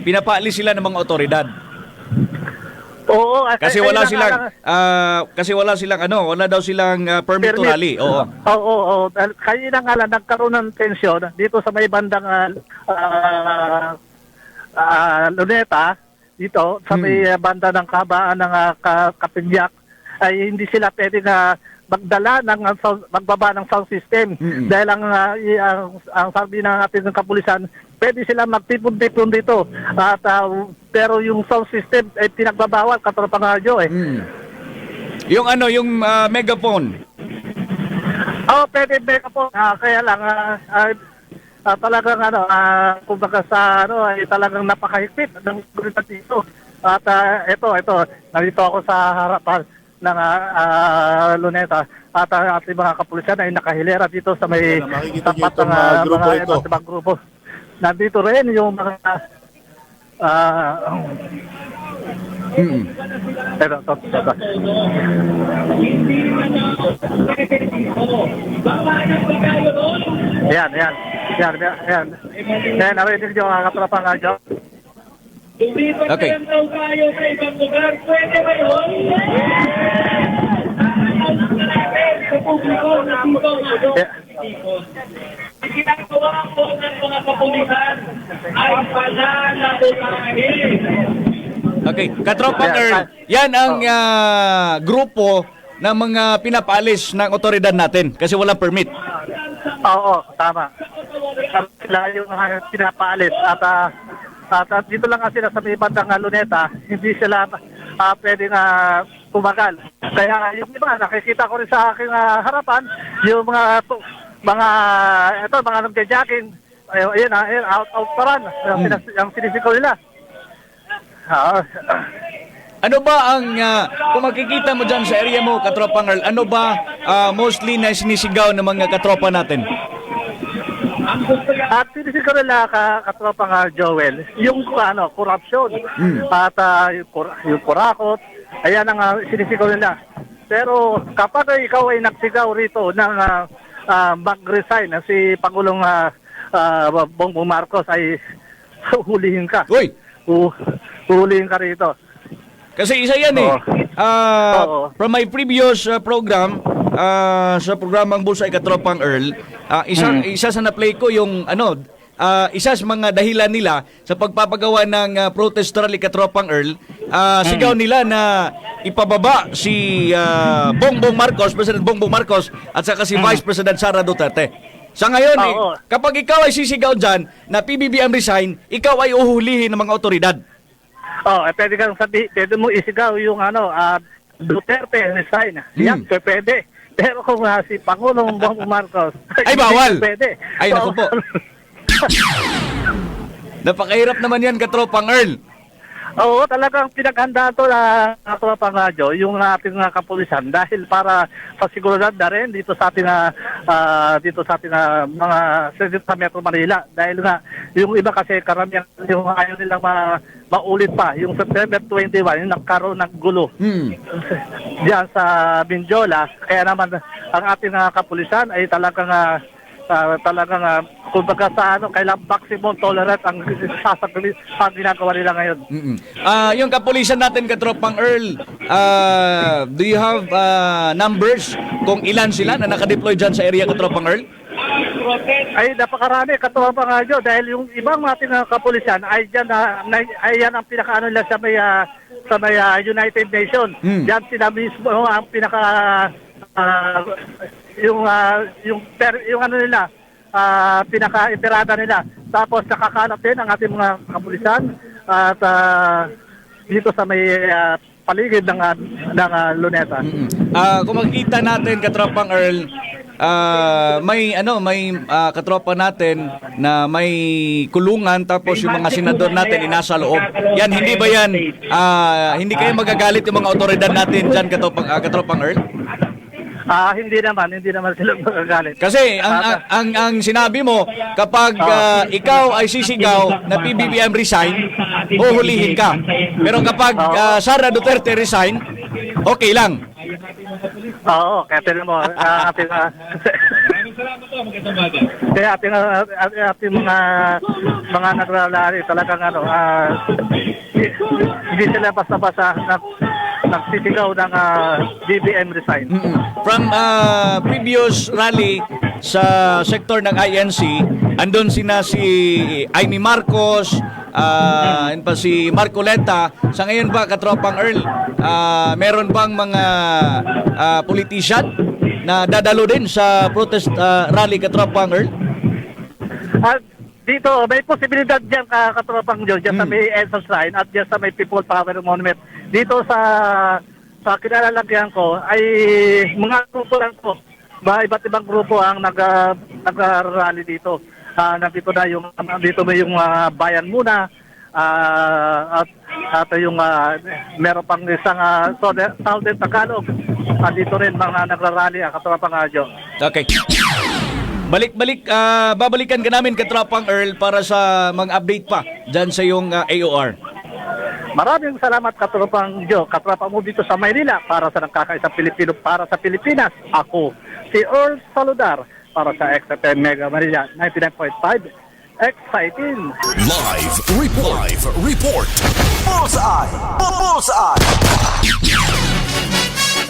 pinapaalis sila ng mga otoridad. Oo, kasi wala daw silang permit to rally. Oo. Kaya nga lang nagkaroon ng tensyon dito sa may bandang Luneta dito sa may banda ng kabaan ng Kapinyak ay hindi sila pwedeng magdala magbaba ng sound system dahil ang sabi ng ating kapulisan pwede sila magtipon-tipon dito at pero yung sound system ay pinagbabawal katropang radyo yung megaphone pwede megaphone kaya lang talagang kumbaga ay talagang napakahigpit ng seguridad dito At ito, nandito ako sa harapan ng Luneta at ating mga kapulisan ay nakahilera dito sa may tapat ng mga iba't ibang grupo. Nandito rin yung mga ito. Yan. Narinig nyo mga katrapang radyo. Okay. Ginagawa po ng mga kapulisan ay pananatulahi. Okay, Katropang Earl, yan ang grupo ng mga pinapaalis ng otoridad natin kasi walang permit. Oo, tama. Sila yung pinapaalis at dito lang sila sa may bandang Luneta, hindi sila pwedeng tumagal. Kaya yung iba, nakikita ko rin sa aking harapan, yung mga nagja-jacking, ayun, out pa rin, yung sinisikaw nila. Ano ba ang, kung makikita mo dyan sa area mo, Katropang Earl, ano ba mostly na sinisigaw ng mga katropa natin? At sinisigaw nila, Katropang Joel, yung corruption at yung kurakot, ayan ang sinisigaw nila. Pero kapag ikaw ay nagsigaw rito ng mag-resign, si Pangulong Bongbong Marcos ay hulihin ka. Uy! Hulihin ka rito. Kasi isa yan from my previous program, sa programang Bullseye Katropang Earl, isa sa na-play ko yung isa sa mga dahilan nila sa pagpapagawa ng protest rally Katropang Earl, sigaw nila na ipababa si Bongbong Marcos, President Bongbong Marcos at saka si Vice President Sara Duterte. Sa ngayon, kapag ikaw ay sisigaw dyan na PBBM resign, ikaw ay uhulihin ng mga otoridad. Pwede kang pwede mo isigaw yung Duterte resign. Yan, pwede. Pero kung si Pangulong Bongbong Marcos, ay bawal. Pwede. Ay, naku po. Napakahirap naman yan, Katropang Earl. Oo, talagang pinaghandaan to na Katropang Radyo, yung ating kapulisan dahil para pasiguridad na rin dito sa ating mga sa Metro Manila. Dahil nga yung iba kasi karamihan yung ayaw nilang maulit pa yung September 21 yung nagkaroon ng gulo diyan sa Mindiola. Kaya naman ang ating kapulisan ay talagang kumbaga sa kailang maximum tolerance ang sasagli ang ginagawa nila ngayon. Yung kapulisan natin, Katropang Earl, do you have numbers kung ilan sila na nakadeploy dyan sa area, Katropang Earl? Ay napakarami, Katropang Earl, dahil yung ibang ating kapulisan ay dyan ay yan ang pinakaano nila sa may United Nations. Diyan sila mismo ang pinaka yung ano nila, pinaka-imperada nila. Tapos nakakanap din ang ating mga kapulisan at dito sa may paligid ng Luneta. Kung makikita natin, Katropang Earl, may katropa natin na may kulungan tapos yung mga senador natin inasa loob. Yan, hindi ba yan, hindi kayo magagalit yung mga otoridad natin dyan, Katropang Earl? Hindi naman sila magagalit. Kasi ang sinabi mo, kapag ikaw ay sisigaw na PBBM resign, uhulihin ka. Pero kapag Sara Duterte resign, okay lang. Oo, kaya tinan mo, ating kaya ating mga naglalari talagang hindi sila basta-basta nagsisigaw ng BBM resign. From previous rally sa sektor ng INC, andun si Amy Marcos, pa si Marcoleta. Sa ngayon ba, Katropang Earl, meron bang mga politician na dadalo din sa protest rally, Katropang Earl? Dito, may posibilidad dyan, Katropang Joe, dyan sa may Ensos Line at dyan sa may People Power Monument. Dito sa kinalalagyan ko ay mga grupo lang po. Iba't ibang grupo ang nag-rally dito. Nandito may yung Bayan Muna, at yung meron pang isang Southern Tagalog. Dito rin mga nagrarally katropang radyo. Okay. Balik-balik, babalikan ka namin Katropang Earl para sa mga update pa dyan sa iyong AOR. Maraming salamat katropang Joe, katropang mo dito sa Maynila para sa nagkakaisang Pilipino para sa Pilipinas. Ako, si Earl Saludar para sa XFM Mega Manila 99.5. Exciting! Live report. Bullseye! Bullseye!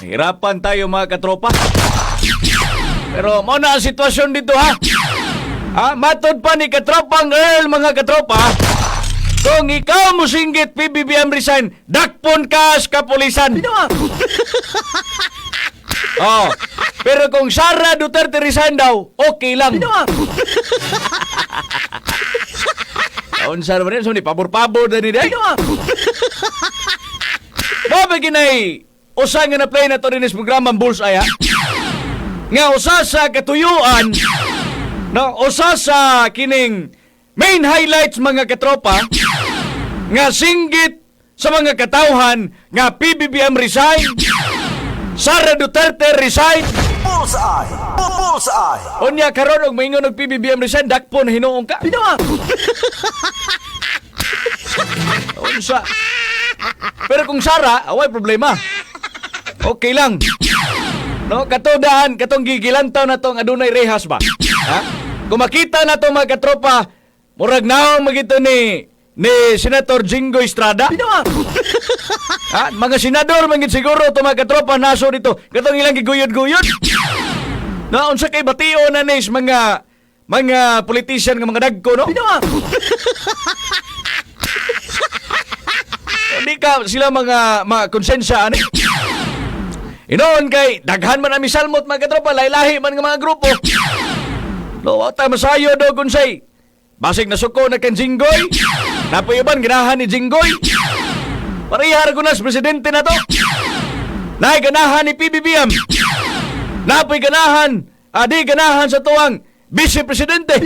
Hirapan tayo mga katropa. Pero mo na ang sitwasyon dito ha. Matod pa ni Katropang Earl mga katropa. Kung ikaw mo singgit PBBM resign, dakpon ka sa kapulisan. Oh, pero kung Sara Duterte resign daw, okay lang. Unsa naman yun? So, ni pabor-pabor na ni day. Mabagin ay usa nga na-play na to rin is programang Bullseye ha. Nga usa sa katuyuan, no, usa sa kining main highlights mga katropa, nga singgit sa mga katawhan nga PBBM resign, Sara Duterte resign. Bullseye! Bullseye! Unya karon og maingon og PBBM resign, dakpon hinuong ka. Unsa? Pero kung Sara, away problema. Okay lang. No, katodaan, katong gigilantaw na tong adunay rehas ba? Ha? Kung makita na to mga katropa, murag naong magito ni Senator Jingo Estrada. Ha? Mga senador mangit siguro to mga katropa naso dito. Katong ilang giguyod-guyod. No, unsa kay batio na nis mga politician nga mga dagko, no? Hindi ka sila mga konsensya ani. Inoon kay daghan man ang misalmot mga katropa, lahi-lahi man nga mga grupo. No, wata masayo do kunsay. Basig na suko na kan Jinggoy. Napayaban ganahan ni Jinggoy. Parihar ko na sa presidente na to. Naay ganahan ni PBBM. Napay ganahan, di ganahan sa tuwang vice presidente.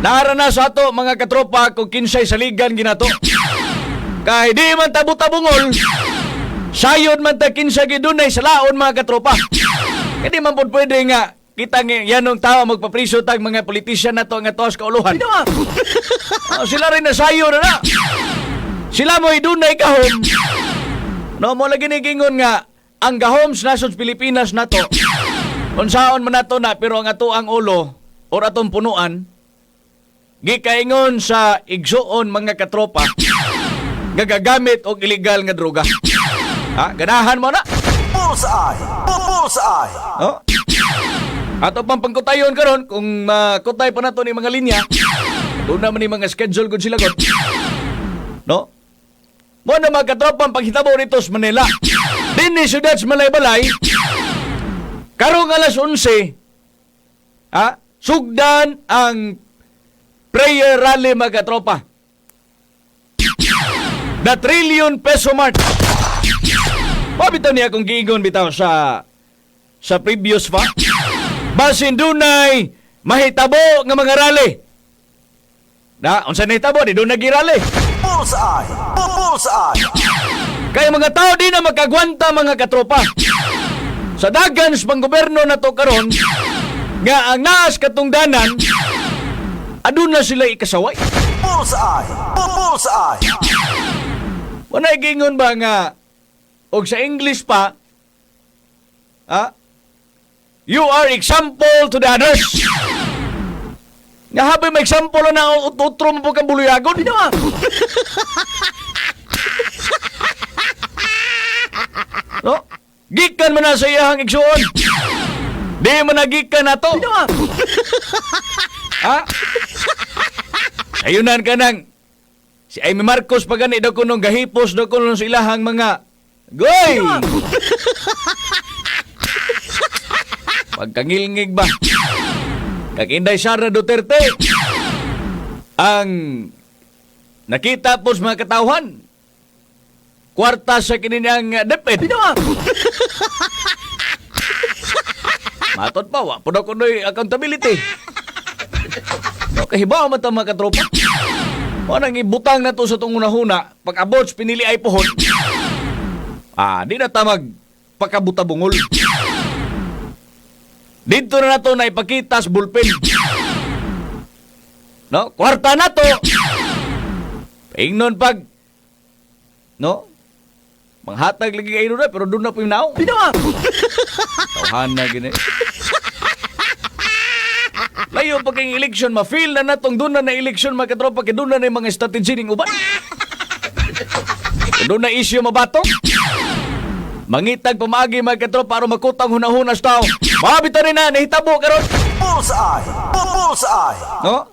Nara na sa ato mga katropa kung kinsay saligan ginato. Kay di man tabu-tabungol, sayod man ta kinsay gidunay sa laon mga katropa. Kaya di man po pwede nga kita yanong tao magpapriso tag mga politician na to nga tos kauluhan. Sila rin na sayo na. Sila mo idunay kahom. No, mo lagi nigingon nga ang gahom sa nasod Pilipinas na to. Unsaon man nato na pero ang ato ang ulo or atong punuan gikaingon sa igsuon mga katropa gagagamit og illegal nga droga. Ganahan mo na. Bullseye! Bullseye! Oh. Ato pang pangkutayon karon kung makutay pa nato ni mga linya. Doon naman ni mga schedule gud sila gud. No? Mo na mga katropa ang paghitabo rito sa Manila. Dinhi siyudad sa Malaybalay. Karong alas 11, sugdan ang prayer rally mga katropa. The Trillion Peso March. Mabitaw niya kung giingon bitaw sa previous pa. Basin dunay mahitabo nga mga rally. Unsa nahitabo di doon nagirally. Bullseye! Bullseye! Kaya mga tao di na magkagwanta mga katropa. Sa dagan sa panggoberno na to karon nga ang naas katungdanan aduna sila ikasaway. Bullseye! Bullseye! Wala gingon ba nga og sa English pa you are example to the others. Nga habang may example na utro mo po kang buluyagon. No? Gikan man na sa iyahang igsuon. Di man nagikan na to. Ayunan ka nang si Amy Marcos pagani daw kunong gahipos daw kunong sa ilahang mga goy. Pagkangilngig ba? Kakinday Sara Duterte ang nakita po sa mga katawhan kwarta sa kininyang deped. Matot pa, wa po na ko no'y accountability. No, kahibaw man ta mga katropa. O nang ibutang na to sa itong unahuna, pag abots, pinili ay pohon. Di na ta magpakabuta-bungol. Dito na to na ipakita sa bullpen. No, kwarta na to. Ingnon pag, no, manghatag lagi kayo na, pero doon na po yung nao. Tauhan na gini. Layo pag yung eleksyon, ma-feel na natong doon na eleksyon, mga katropa, kaya doon na yung mga strategy ng uban. Doon na issue mabatong. Mangitag pamagi, mga katropa, para makutang hunahunas tao. Mabita rin na, nahitabo karon. Bullseye! Bullseye! No?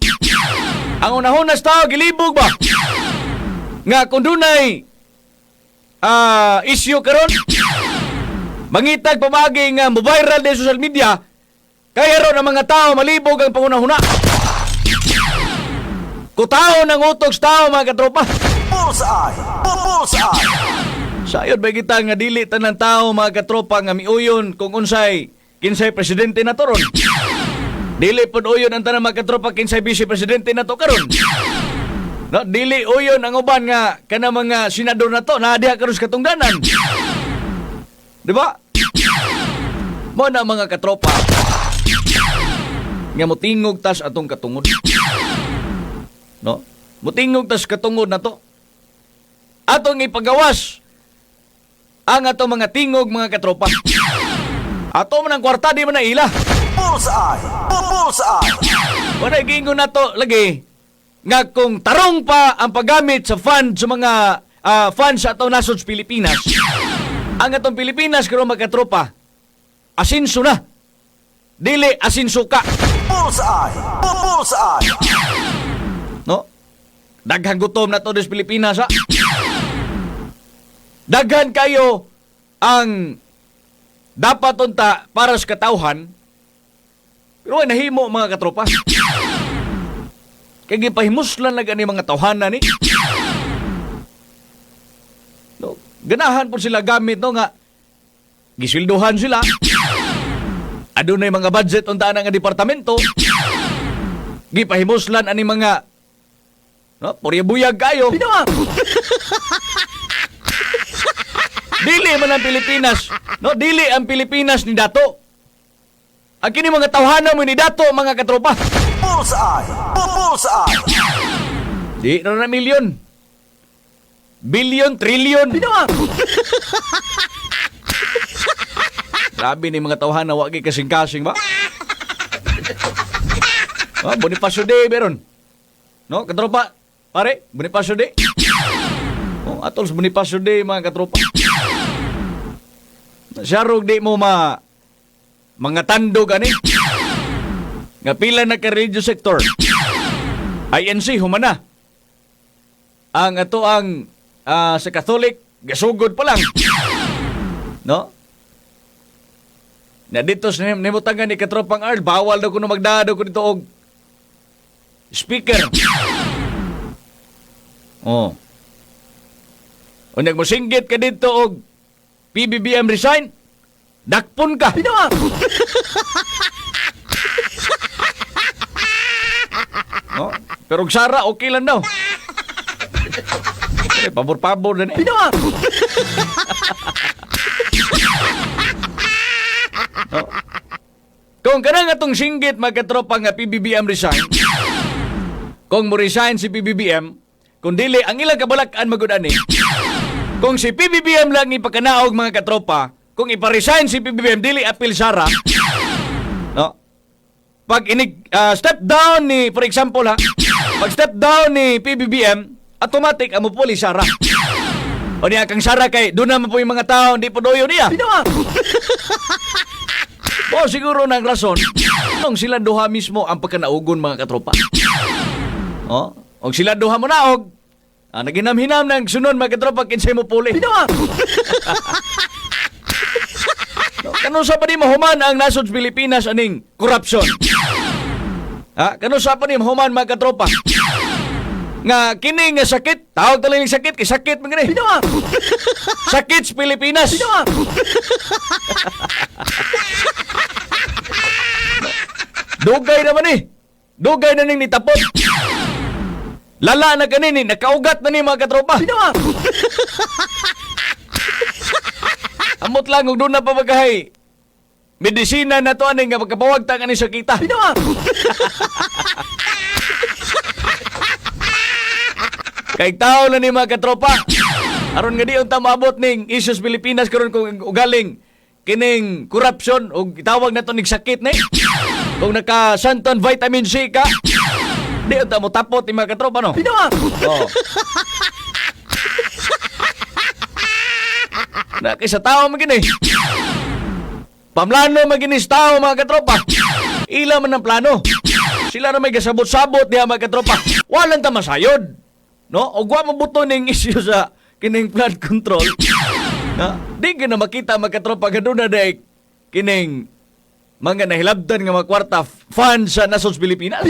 Ang hunahunas tao, gilibog ba? Nga kung doon ay issue karon, mangitag pamagi nga mo-viral din social media, kaya ron ang mga tao malibog ang pangunahuna. Kutao ng utog sa tao, mga katropa. Bullseye! Bullseye! Sayod ba kita nga dili tanang tao, mga katropa, nga miuyon kung unsay kinsay presidente na to ron. Dili pod uyon ang tanang mga katropa kinsay vice presidente na to karon. No, dili uyon ang uban nga kana mga senador na to na diha karon sa katungdanan. Di ba? Mo na mga katropa nga mutingog tas atong katungod. No? Mutingog tas katungod na to. Atong ipagawas ang atong mga tingog, mga katropa. Ato man ang kwarta di man na ila. Bullseye! Bullseye! Wala gingon na to lagi nga kung tarong pa ang paggamit sa fund sa mga funds sa atong nasod sa Pilipinas. Ang atong Pilipinas karon, mga katropa, asinso na. Dili asinso ka. Bullseye! Bullseye! No? Daghang gutom na to sa Pilipinas, ha? Daghan kayo ang dapat unta para sa katauhan, pero ay nahimo, mga katropa. Kaya gipahimuslan na gani mga tauhanan ni. No? Ganahan po sila gamit, no, nga gisilduhan sila. Adunay mga budget untaan nga departamento. Gipahimuslan ani mga, no, puryabuyag kayo. Dili man ang Pilipinas, no, dili ang Pilipinas ni Dato. Ang kini mga tawhana mo ni Dato, mga katropa. Bullseye! Bullseye! Di na milyon. Bilyon, trilyon. Grabe ni mga tawhana, wagi kasing-kasing ba? Oh, Bonifacio Day, meron. No, katropa, pare, Bonifacio Day. Oh, atol sa Bonifacio Day, mga katropa. Siyarog di mo mga tandog ani. Nga pila na ka radio sector. INC humana. Ang ato ang sa Catholic gasugod pa lang. No? Na dito sa nimutangan ni katropang Arl, bawal daw ko na magdado ko dito og speaker. Oh. O nagmusinggit ka dito og PBBM resign, dakpon ka. No? Pero og Sara, okay lang daw. Pabor-pabor din eh. No? Kung kanang atong singgit, magkatropa nga PBBM resign, kung mo resign si PBBM, kung dili, ang ilang kabalakan magudani, kung si PBBM lang ipakanaog, mga katropa, kung iparesign si PBBM, dili apil Sara, no? Pag step down ni, for example ha, pag step down ni PBBM, automatic ang mupuli Sara. O niya kang Sara kay, doon naman po yung mga tao, hindi po doyo niya. O siguro ng rason, nung sila duha mismo ang pagkanaugon, mga katropa. O sila duha mo naog, naginam-hinam ng sunod, mga katropa, kinsay mo puli. Kano sa pa ni mahuman ang nasod Pilipinas aning korupsyon? Kano sa pa ni mahuman, mga katropa? Nga kini nga sakit, tawag talaga yung sakit, kay sakit mga gani. Sakit sa Pilipinas. Dugay naman eh. Dugay na ning nitapot. Lala na kanini, nakaugat na ni mga katropa. Amot lang, kung doon na pa magahay. Medisina na to, aning nga magkapawagta ka ni sakita. Kay tao na ni mga katropa. Aron nga di yung tamabot ning issues Pilipinas karon kung ugaling kining corruption o itawag na to ning sakit ni. Kung naka-santon vitamin C ka, di yung tamo tapot ni mga katropa, no? Oh. Na kaysa tao magini. Pamlano maginis tao mga katropa. Ila man ang plano. Sila na may gasabot-sabot diha mga katropa. Walang tamasayod. No? O gwa mabuto ning issue sa kining flood control. Na, di ka na makita mga katropa gaduna dahil kining mga nahilabdan nga mga kwarta fund sa Nasons Pilipinas.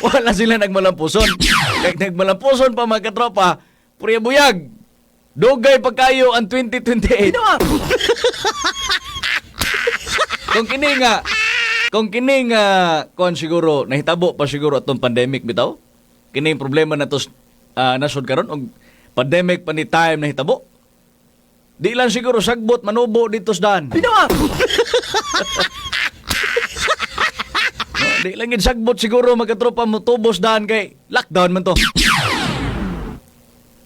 Wala sila nagmalampuson. Kaya nagmalampuson pa mga katropa, puriya buyag. Dugay pa kayo ang 2028. Kung kini nga kon siguro nahitabo pa siguro atong pandemic bitaw. Kining problema na to nasod karon og pandemic pa ni time nahitabo. Di lang siguro sagbot manubo dito sa daan. Di lang gid sagbot siguro magkatropa mo tubos daan kay lockdown man to.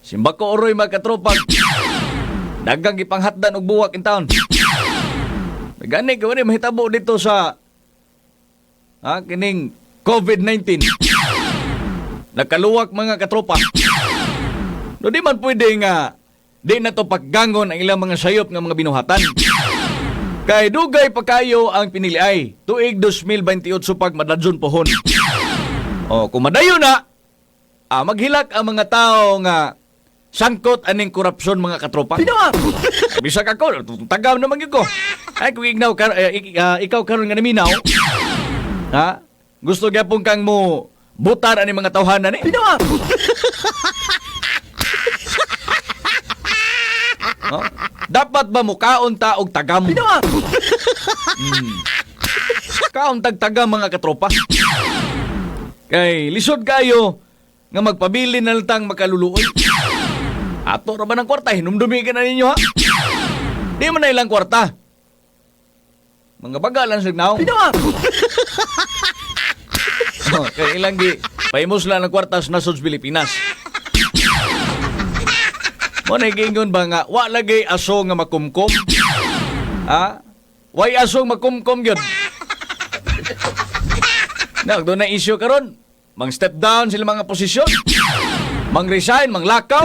Simbako oroy magkatropa. Dagang gipanghatdan og buwak in town. Gani gawin mahitabo dito sa kining COVID-19. Nakaluwak mga katropa. No di man pwede nga di na to paggangon ang ilang mga sayop nga mga binuhatan. Kay dugay pa kayo ang piniliay. Tuig 2028 pag madadyon pohon. O kung madayo na, maghilak ang mga tao nga sangkot aning korupsyon mga katropa. Bisa ka ko, tagaw naman yun ko. Ay kung ikaw karon nga naminaw, gusto gyapon kang mo butar ani mga tawhanan ni. Dapat ba mo kaunta og tagam? Kauntag tagam mga katropa. Kay lisod kayo nga magpabili na lang makaluluoy. Ato ra ba ng kwarta? Hinumdumi ka na ninyo ha? Di man na ilang kwarta. Mga bagalan signaw. Kaya ilang paimos lang ng kwarta sa Nasons Pilipinas. Mo nagingon ba nga, wa lagay aso nga makumkom? Way aso makumkom yun. Doon na issue karon. Mang step down sila mga posisyon. Mang resign, mang lakaw.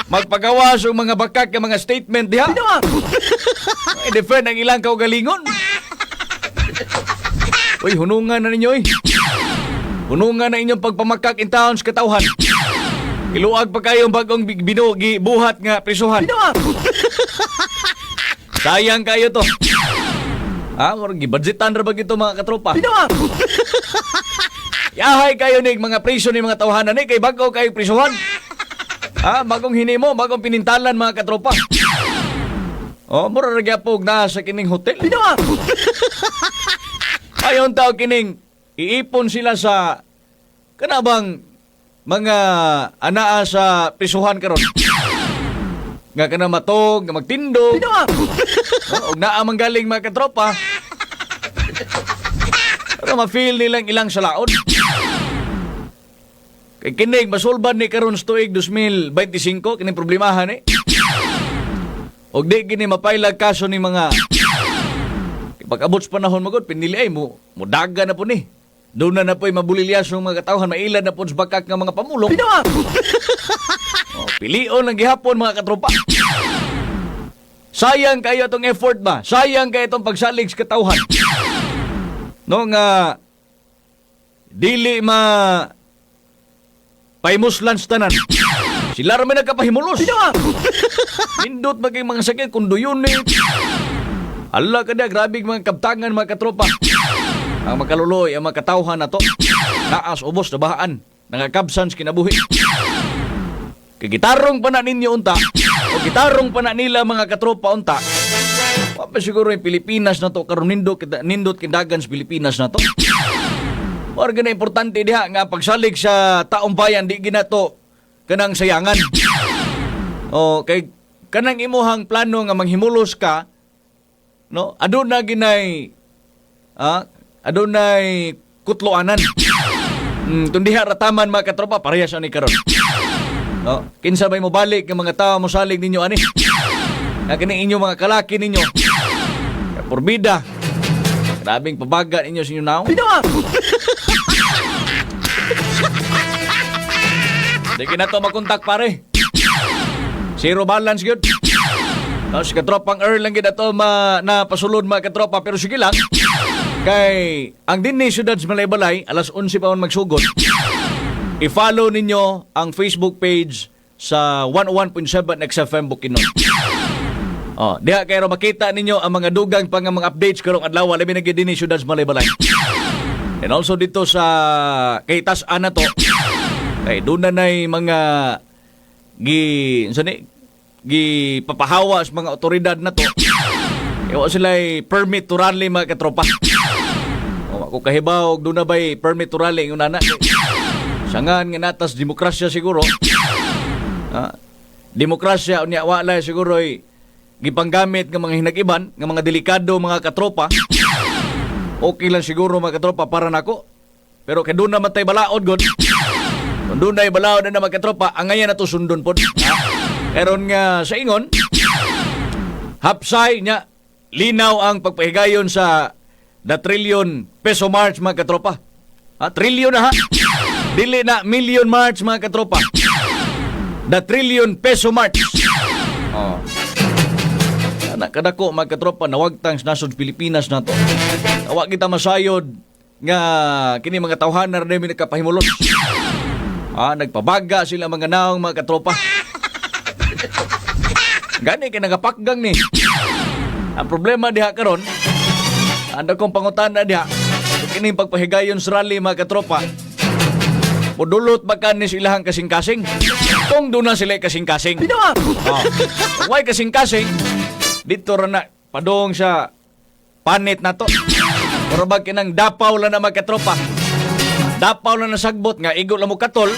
Magpagawas ang mga bakak ng mga statement diha. I-defend ang ilang kaugalingon. Uy, hunungan na ninyo eh. Hunungan na inyong pagpamakak in towns katauhan. Iluag pa kayong bagong binugi buhat nga prisuhan. Sayang kayo to. Gibadgetan ra ba ito mga katropa? Yahay kayo ni mga preso ni mga tawhanan ni kay bago kayo prisuhan. Bagong hinimo, bagong pinintalan mga katropa. Mura ra gyapog na sa kining hotel. Ayon tao kining iipon sila sa kanabang mga anaa sa prisuhan karon. Nga kana matog, nga magtindog. Og naa man galing mga katropa. Para ma-feel nilang ilang salaod. Kay kinig masulban ni karon sa tuig 2025 kining problemahan ni. Og di kini mapailag kaso ni mga pag-abot sa panahon magod pinili ay mo daga na po ni. Doon na po'y mabulilyas ng mga katawhan, mailad na po sa bakak ng mga pamulong. Pilion lang gihapon mga katropa. Sayang kayo itong effort ba? Sayang kayo itong pagsalig sa katawhan. No nga dili paimuslan sa tanan. Sila rin may nagkapahimulos. Nindot maging mga sakit kung duyon ni. Allah ka na, grabe mga kabtangan mga katropa. Ang makaluloy, ang mga katawhan na to. Naas, ubos, nabahaan. Nangakabsans, kinabuhi. Kagitarong pa na ninyo unta. O gitarong pa na nila mga katropa unta. Wa pa siguro yung Pilipinas na to karon nindot kindagan sa Pilipinas na to. Or gana importante diha nga pagsalig sa taong bayan di ginato kanang sayangan. O kay kanang imuhang plano nga manghimulos ka, no? Aduna ginay adunay kutloanan. Tundiha rataman mga katropa parehas ani karon. No? Kinsa bay mo balik ng mga tao mo salig ninyo ani? Nga kini inyo mga kalaki ninyo. Porbida. Grabing pabaga ninyo sa inyo now. Di kinato makontak pare. Zero balance good. Tapos katropang Earl lang gina to na pasulod mga katropa. Pero sige lang. Kay ang din ni Siyudad Malaybalay, alas 11 pa man magsugod. I-follow ninyo ang Facebook page sa 101.7 XFM Bukidnon. Diha kayo makita ninyo ang mga dugang pang mga updates karong adlaw labi na gid ni Siyudad Malaybalay. And also dito sa kay Tas-an na to. Kay doon na nay mga papahawa sa mga otoridad na to. Ewa sila'y permit to rally mga katropa. Kung kahibaw, doon na ba'y permit to rally yung nana. Sangan nga natas demokrasya siguro. Demokrasya, unya wala siguro ay gipanggamit ng mga hinagiban, ng mga delikado mga katropa. Okay lang siguro mga katropa para nako. Pero kay doon naman tayo balaod, God. Kung doon na ibalaod na mga katropa, ang ngayon na to sundon po. Eron nga sa ingon, hapsay niya, linaw ang pagpahigayon sa the trillion peso march mga katropa. Trillion na ha? Dili na million march mga katropa. The trillion peso march. Kadako mga katropa, nawagtang sa nasod Pilipinas na to. Nawag kita masayod nga kini mga tawhan na rin nagkapahimulot. Nagpabaga sila mga naong mga katropa. Gani kay nagapakgang ni. Ang problema diha karon, anda kong pangutana diha, kini pagpahigayon sa rally mga katropa. Mudulot bakan ni silahang kasing-kasing. Kung doon na sila kasing-kasing. Why kasing-kasing? Dito ra na padong sa panit na to. Pero bag kinang dapaw lang na mga katropa. Dapaw lang na sagbot nga igo lang mo katol.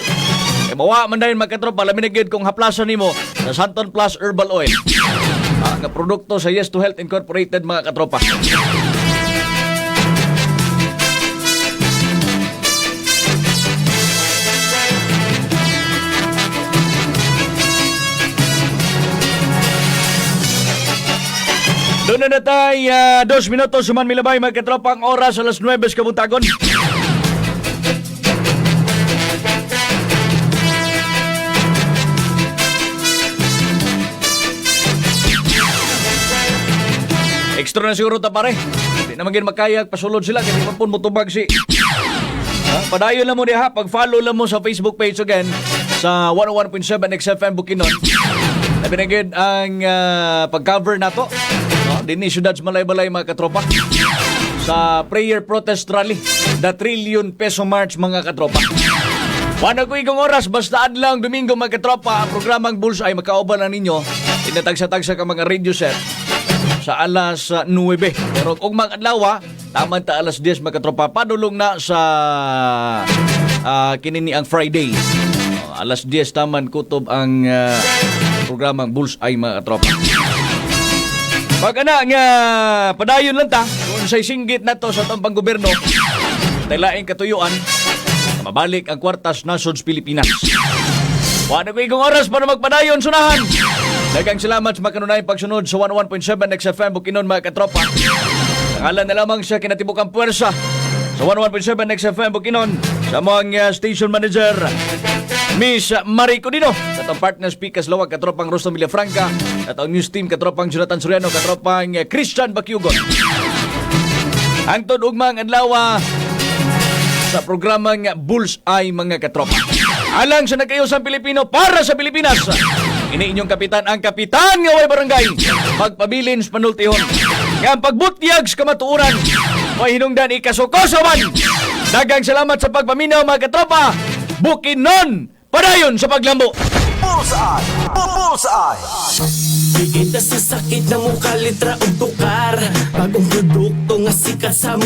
Mawa man dayon mga katropa, lamin na gid kung haplason nimo sa Santon Plus Herbal Oil. Nga produkto sa Yes to Health Incorporated mga katropa. Doon na tayo 2 minutos suman milabay mga katropa ang oras alas 9 kabuntagon. Extra na siguro ta pare. Hindi naman gin makayag pasulod sila kaya di pun mutubag si. Padayon lang mo diha, pag-follow lang mo sa Facebook page again sa 101.7 XFM Bukidnon. Labi na gid ang pag-cover nato. Dinhi Siyudad Malaybalay mga katropa. Sa prayer protest rally, the trillion peso march mga katropa. Wala ko ikong oras, basta adlang Domingo mga katropa, ang programang Bullseye makauban na ninyo. Inatagsa-tagsa ka mga radio set sa alas 9. Pero kung mag-adlawa, taman ta alas 10 mga katropa. Padulong na sa kinini ang Friday. Alas 10 taman kutob ang programang Bullseye mga katropa. Pag nga padayon lang ta, kung sa'y singgit na to sa tampang gobyerno, taylaing katuyuan, mabalik ang kwartas nasods Pilipinas. Wala ko ikong oras para magpadayon, sunahan! Dagang salamat sa makanunayang pagsunod sa 101.7 XFM Bukidnon mga katropa. Nangalan na lamang sa kinatibukang puwersa sa 101.7 XFM Bukidnon sa mga station manager Miss Marico Dino, katong partner speakers lawag katropang Rostam Villafranca, katong news team katropang Jonathan Soriano, katropang Christian Bakyugon. Ang tudugmang adlaw sa programang Bullseye mga katropa. Alang sa nagkayosang Pilipino para sa Pilipinas. Ini inyong kapitan, ang kapitan nga way barangay. Pagpabilin sa panultihon. Nga ang pagbutyag sa kamatuuran. Way hinungdan ikasukosawan. Dagang salamat sa pagpaminaw mga katropa. Bukidnon, padayon sa paglambo. Bullseye! Bullseye. Bigay ta sa sakit na mukha, litra o tukar. Bagong produkto nga sikat sa